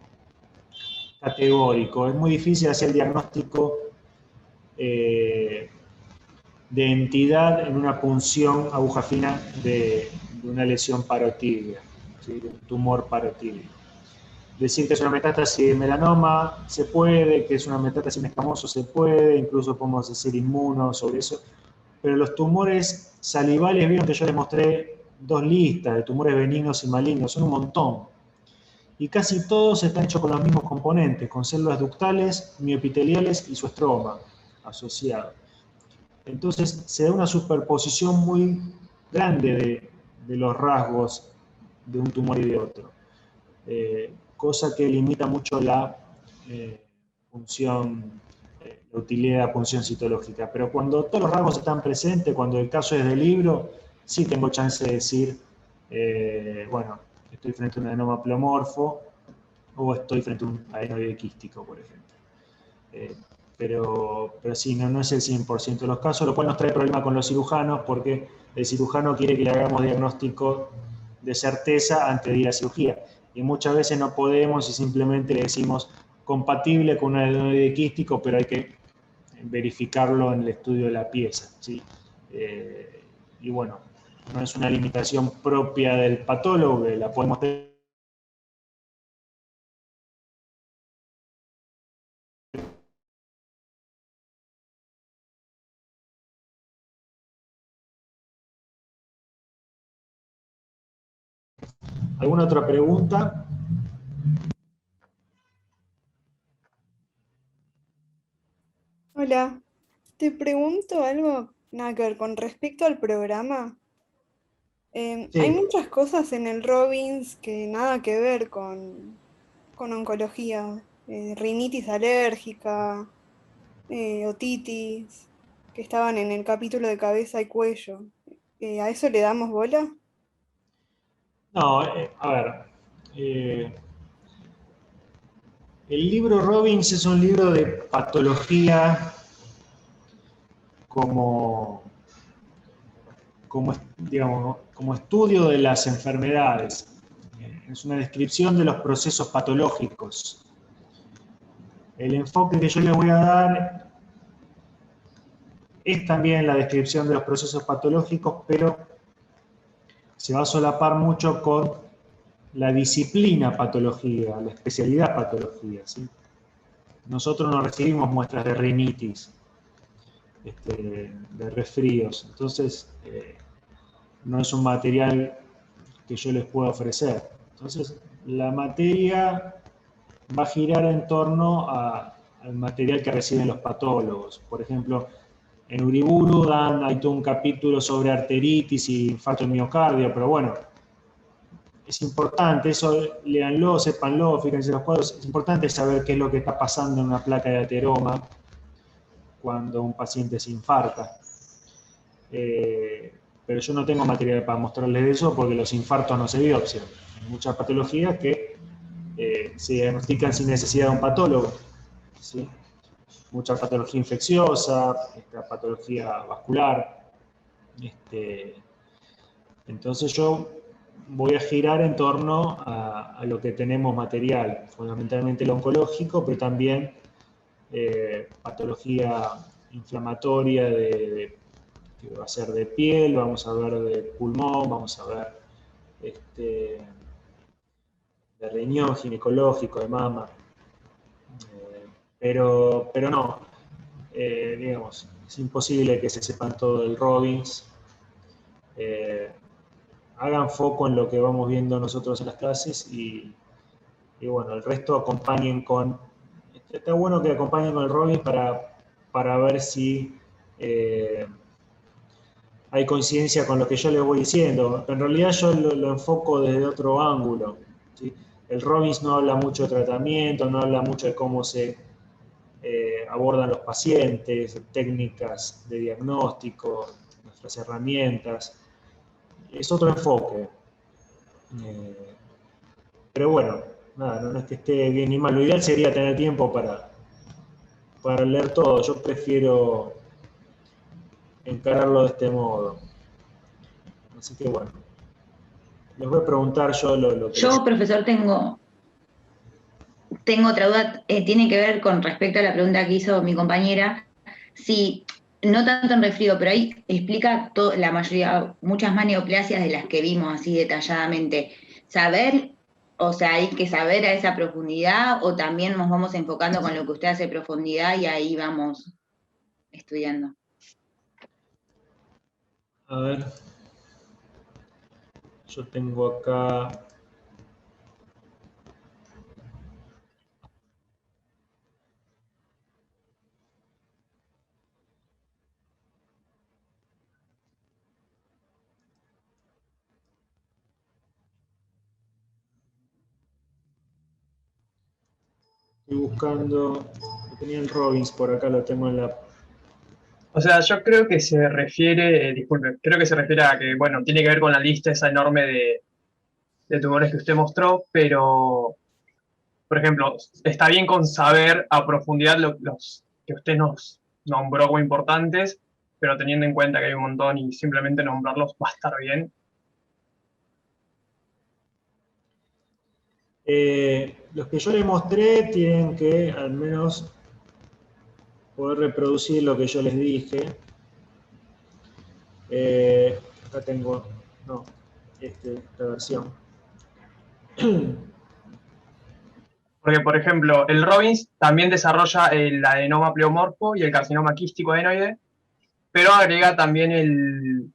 categórico. Es muy difícil hacer el diagnóstico de entidad en una punción aguja fina de una lesión parotídea, ¿sí? De un tumor parotídeo. Decir que es una metástasis de melanoma se puede, que es una metástasis escamoso se puede, incluso podemos hacer inmuno sobre eso. Pero los tumores salivales, vieron que yo les mostré 2 listas de tumores benignos y malignos, son un montón. Y casi todos están hechos con los mismos componentes, con células ductales, mioepiteliales y su estroma asociado. Entonces se da una superposición muy grande de los rasgos de un tumor y de otro, cosa que limita mucho la función, la utilidad de la punción citológica. Pero cuando todos los rasgos están presentes, cuando el caso es de libro, sí tengo chance de decir, bueno, estoy frente a un adenoma pleomorfo o estoy frente a un adenoide quístico, por ejemplo. Pero sí, no es el 100% de los casos, lo cual nos trae problema con los cirujanos porque el cirujano quiere que le hagamos diagnóstico de certeza antes de ir a cirugía. Y muchas veces no podemos y simplemente le decimos compatible con un adenoide quístico, pero hay que verificarlo en el estudio de la pieza, ¿sí? Y bueno, no es una limitación propia del patólogo, que la podemos tener. ¿Alguna otra pregunta? Hola, te pregunto algo, nada que ver, con respecto al programa. Hay Sí. muchas cosas en el Robbins que nada que ver con oncología. Rinitis alérgica, otitis, que estaban en el capítulo de cabeza y cuello. ¿A eso le damos bola? No, a ver. El libro Robbins es un libro de patología como, digamos, como estudio de las enfermedades. Es una descripción de los procesos patológicos. El enfoque que yo le voy a dar es también la descripción de los procesos patológicos, pero se va a solapar mucho con la disciplina patología, la especialidad patología, ¿sí? Nosotros no recibimos muestras de rinitis, de resfríos, entonces no es un material que yo les pueda ofrecer. Entonces, la materia va a girar en torno al material que reciben los patólogos. Por ejemplo, en Uriburu hay todo un capítulo sobre arteritis y infarto de miocardio, pero bueno, es importante, eso léanlo, sépanlo, fíjense los cuadros, es importante saber qué es lo que está pasando en una placa de ateroma cuando un paciente se infarta. Pero yo no tengo material para mostrarles eso porque los infartos no se biopsian. Hay muchas patologías que se diagnostican sin necesidad de un patólogo, ¿sí? Mucha patología infecciosa, patología vascular. Entonces yo voy a girar en torno a lo que tenemos material, fundamentalmente el oncológico, pero también patología inflamatoria que va a ser de piel, vamos a ver de pulmón, vamos a ver de riñón, ginecológico, de mama. Pero no, digamos, es imposible que se sepan todo del Robbins. Hagan foco en lo que vamos viendo nosotros en las clases y bueno, el resto acompañen con... Está bueno que acompañen con el Robbins para ver si hay coincidencia con lo que yo les voy diciendo. En realidad yo lo enfoco desde otro ángulo, ¿sí? El Robbins no habla mucho de tratamiento, no habla mucho de cómo se abordan los pacientes, técnicas de diagnóstico, nuestras herramientas. Es otro enfoque. Pero bueno, nada, no es que esté bien ni mal. Lo ideal sería tener tiempo para leer todo. Yo prefiero encararlo de este modo. Así que bueno, les voy a preguntar yo lo que... Yo, profesor, tengo otra duda, tiene que ver con respecto a la pregunta que hizo mi compañera, si, no tanto en resfrío, pero ahí explica la mayoría, muchas más neoplasias de las que vimos así detalladamente. Saber, o sea, hay que saber a esa profundidad, o también nos vamos enfocando con lo que usted hace profundidad y ahí vamos estudiando. A ver, yo tengo acá... Estoy buscando... Tenía el Robbins por acá, lo tengo en la... O sea, yo creo que se refiere, disculpe, creo que se refiere a que, bueno, tiene que ver con la lista esa enorme de tumores que usted mostró, pero, por ejemplo, está bien con saber a profundidad los que usted nos nombró como importantes, pero teniendo en cuenta que hay un montón y simplemente nombrarlos va a estar bien. Los que yo les mostré tienen que al menos poder reproducir lo que yo les dije. Acá tengo, no, esta versión. Porque, por ejemplo, el Robbins también desarrolla el adenoma pleomorfo y el carcinoma quístico adenoide, pero agrega también el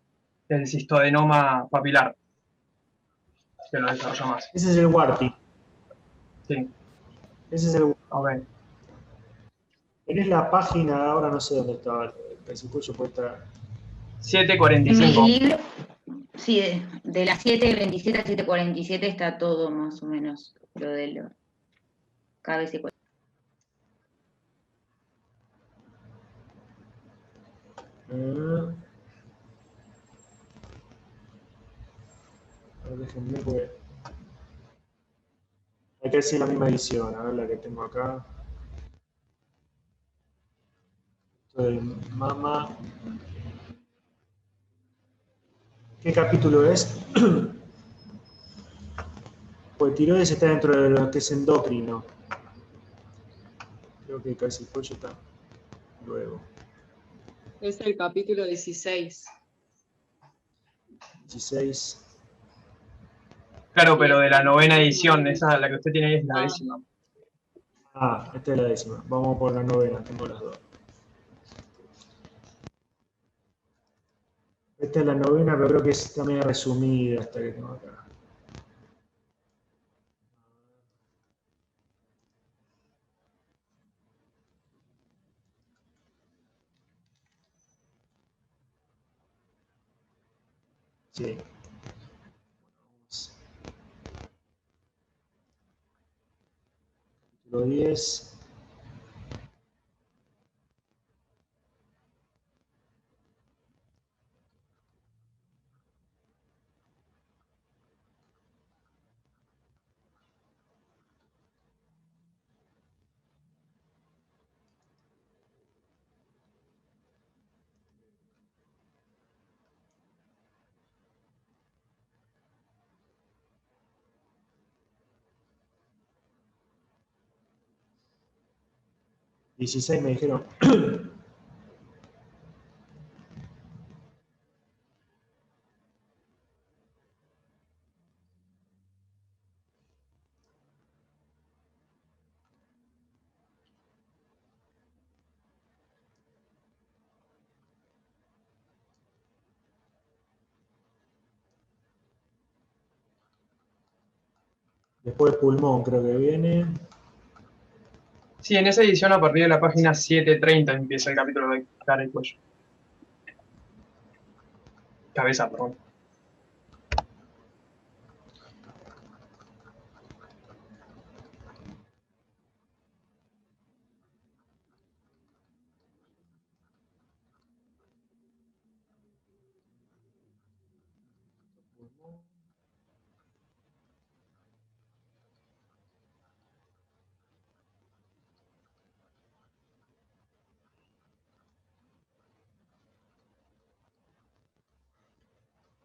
cistoadenoma papilar, que lo desarrolla más. Ese es el Warty. Sí. Ese es el... Okay. Tenés la página, ahora no sé dónde estaba, casi cuello puede estar. 745. En mi libro, sí, de las 7:27 a 7:47 está todo más o menos lo de lo KBC. A ver, déjenme, porque hay que decir la misma edición, a ver la que tengo acá. Esto del mama. ¿Qué capítulo es? Pues tiroides está dentro de lo que es endocrino. Creo que casi pollo está luego. Es el capítulo 16. 16. Claro, pero de la novena edición, esa la que usted tiene ahí es la décima. Ah, esta es la décima. Vamos por la novena, tengo las dos. Esta es la novena, pero creo que está medio resumida esta que tengo acá. Sí. Capítulo 10. 16 me dijeron. Después pulmón creo que viene. Sí, en esa edición a partir de la página 730 empieza el capítulo de cara y cuello. Cabeza, perdón.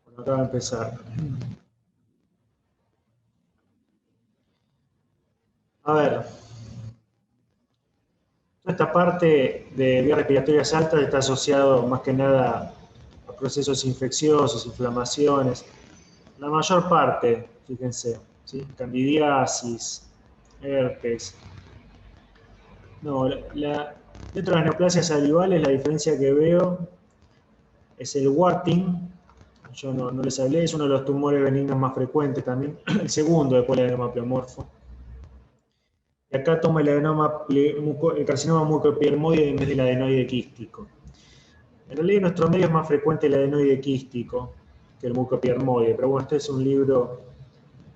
Bueno, acaba de empezar. A ver, toda esta parte de vías respiratorias altas está asociado más que nada a procesos infecciosos, inflamaciones. La mayor parte, fíjense, ¿sí? Candidiasis, herpes. No, dentro de las neoplasias salivales la diferencia que veo es el warting. Yo no les hablé, es uno de los tumores benignos más frecuentes también. El segundo después del adenoma pleomorfo. Y acá toma el carcinoma mucoepidermoide en vez del adenoide quístico. En realidad en nuestro medio es más frecuente el adenoide quístico que el mucoepidermoide, pero bueno, este es un libro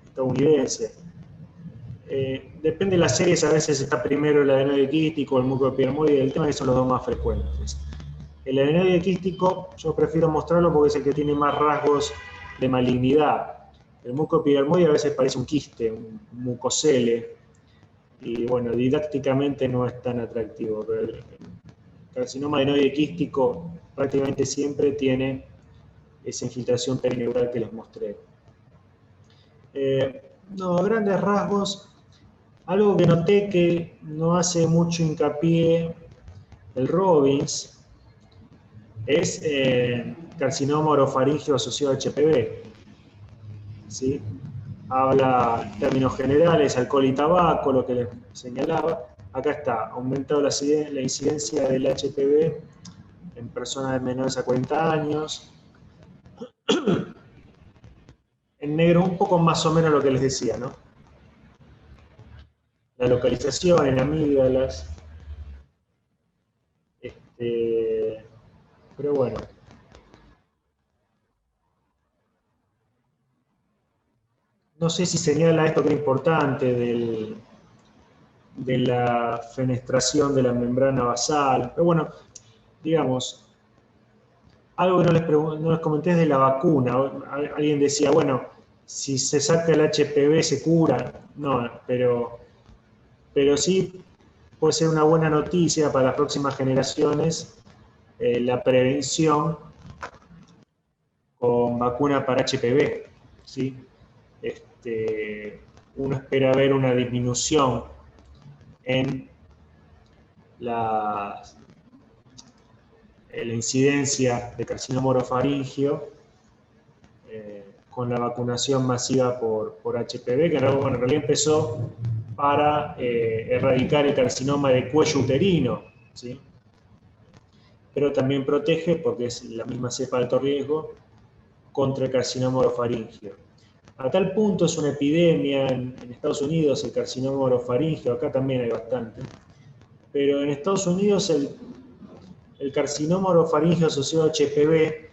estadounidense. Depende de las series, a veces está primero el adenoide quístico o el mucoepidermoide, el tema es que son los dos más frecuentes. El adenoide quístico yo prefiero mostrarlo porque es el que tiene más rasgos de malignidad. El mucoepidermoide a veces parece un quiste, un mucocele, y bueno, didácticamente no es tan atractivo, pero el carcinoma adenoide quístico prácticamente siempre tiene esa infiltración perineural que les mostré. No, a grandes rasgos, algo que noté que no hace mucho hincapié el Robbins es carcinoma orofaringeo asociado a HPV. ¿Sí? Habla en términos generales, alcohol y tabaco, lo que les señalaba. Acá está, aumentado la incidencia del HPV en personas de menores a 40 años. En negro un poco más o menos lo que les decía, ¿no? La localización en amígdalas. Pero bueno. No sé si señala esto que es importante de la fenestración de la membrana basal, pero bueno, digamos, algo que no les comenté es de la vacuna. Alguien decía, bueno, si se saca el HPV se cura. No, pero sí puede ser una buena noticia para las próximas generaciones la prevención con vacuna para HPV, ¿sí? Uno espera ver una disminución en la incidencia de carcinoma orofaringeo con la vacunación masiva por HPV, que en realidad empezó para erradicar el carcinoma de cuello uterino, ¿sí? Pero también protege, porque es la misma cepa de alto riesgo, contra el carcinoma orofaringeo. A tal punto es una epidemia en Estados Unidos el carcinoma orofaringeo, acá también hay bastante, pero en Estados Unidos el carcinoma orofaringeo asociado a HPV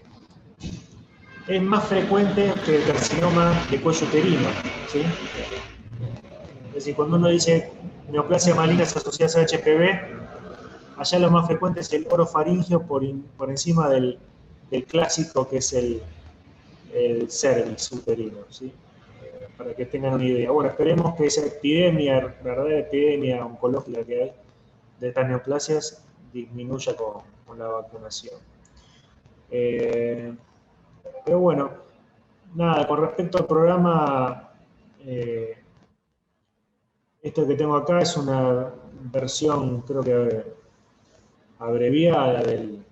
es más frecuente que el carcinoma de cuello uterino, ¿sí? Es decir, cuando uno dice neoplasias malignas asociadas a HPV, allá lo más frecuente es el orofaringeo por encima del clásico que es el cervix uterino, ¿sí? Para que tengan una idea. Bueno, esperemos que esa epidemia, verdadera epidemia oncológica que hay de estas neoplasias disminuya con la vacunación. Pero bueno, nada, con respecto al programa, esto que tengo acá es una versión, creo que abreviada del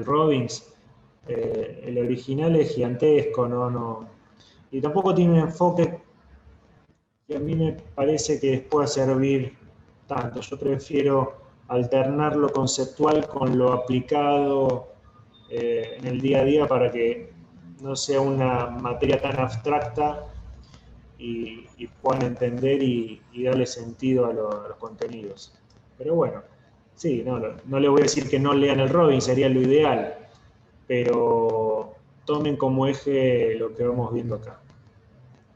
Robbins. El original es gigantesco, no, y tampoco tiene un enfoque que a mí me parece que pueda servir tanto. Yo prefiero alternar lo conceptual con lo aplicado en el día a día para que no sea una materia tan abstracta y puedan entender y darle sentido a los contenidos. Pero bueno, sí, no le voy a decir que no lean el Robbins, sería lo ideal, pero tomen como eje lo que vamos viendo acá.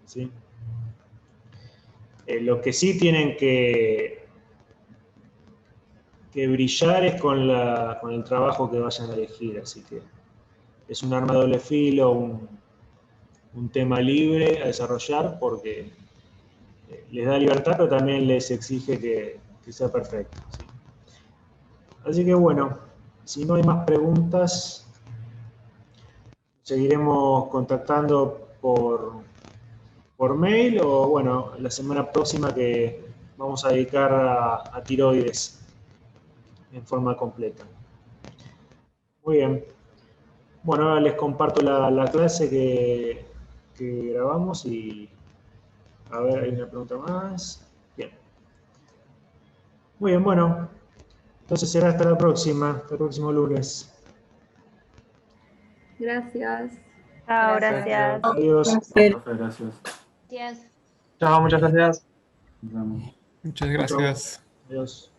¿Sí? Lo que sí tienen que brillar es con el trabajo que vayan a elegir, así que es un arma de doble filo, un tema libre a desarrollar porque les da libertad, pero también les exige que sea perfecto. ¿Sí? Así que bueno, si no hay más preguntas, seguiremos contactando por mail o bueno, la semana próxima que vamos a dedicar a tiroides en forma completa. Muy bien. Bueno, ahora les comparto la clase que grabamos y a ver, hay una pregunta más. Bien. Muy bien, bueno. Entonces será hasta la próxima, hasta el próximo lunes. Gracias. Chao, gracias. Adiós. Profe, gracias. Gracias. Chao, muchas gracias. Nos vemos. Muchas gracias. Adiós.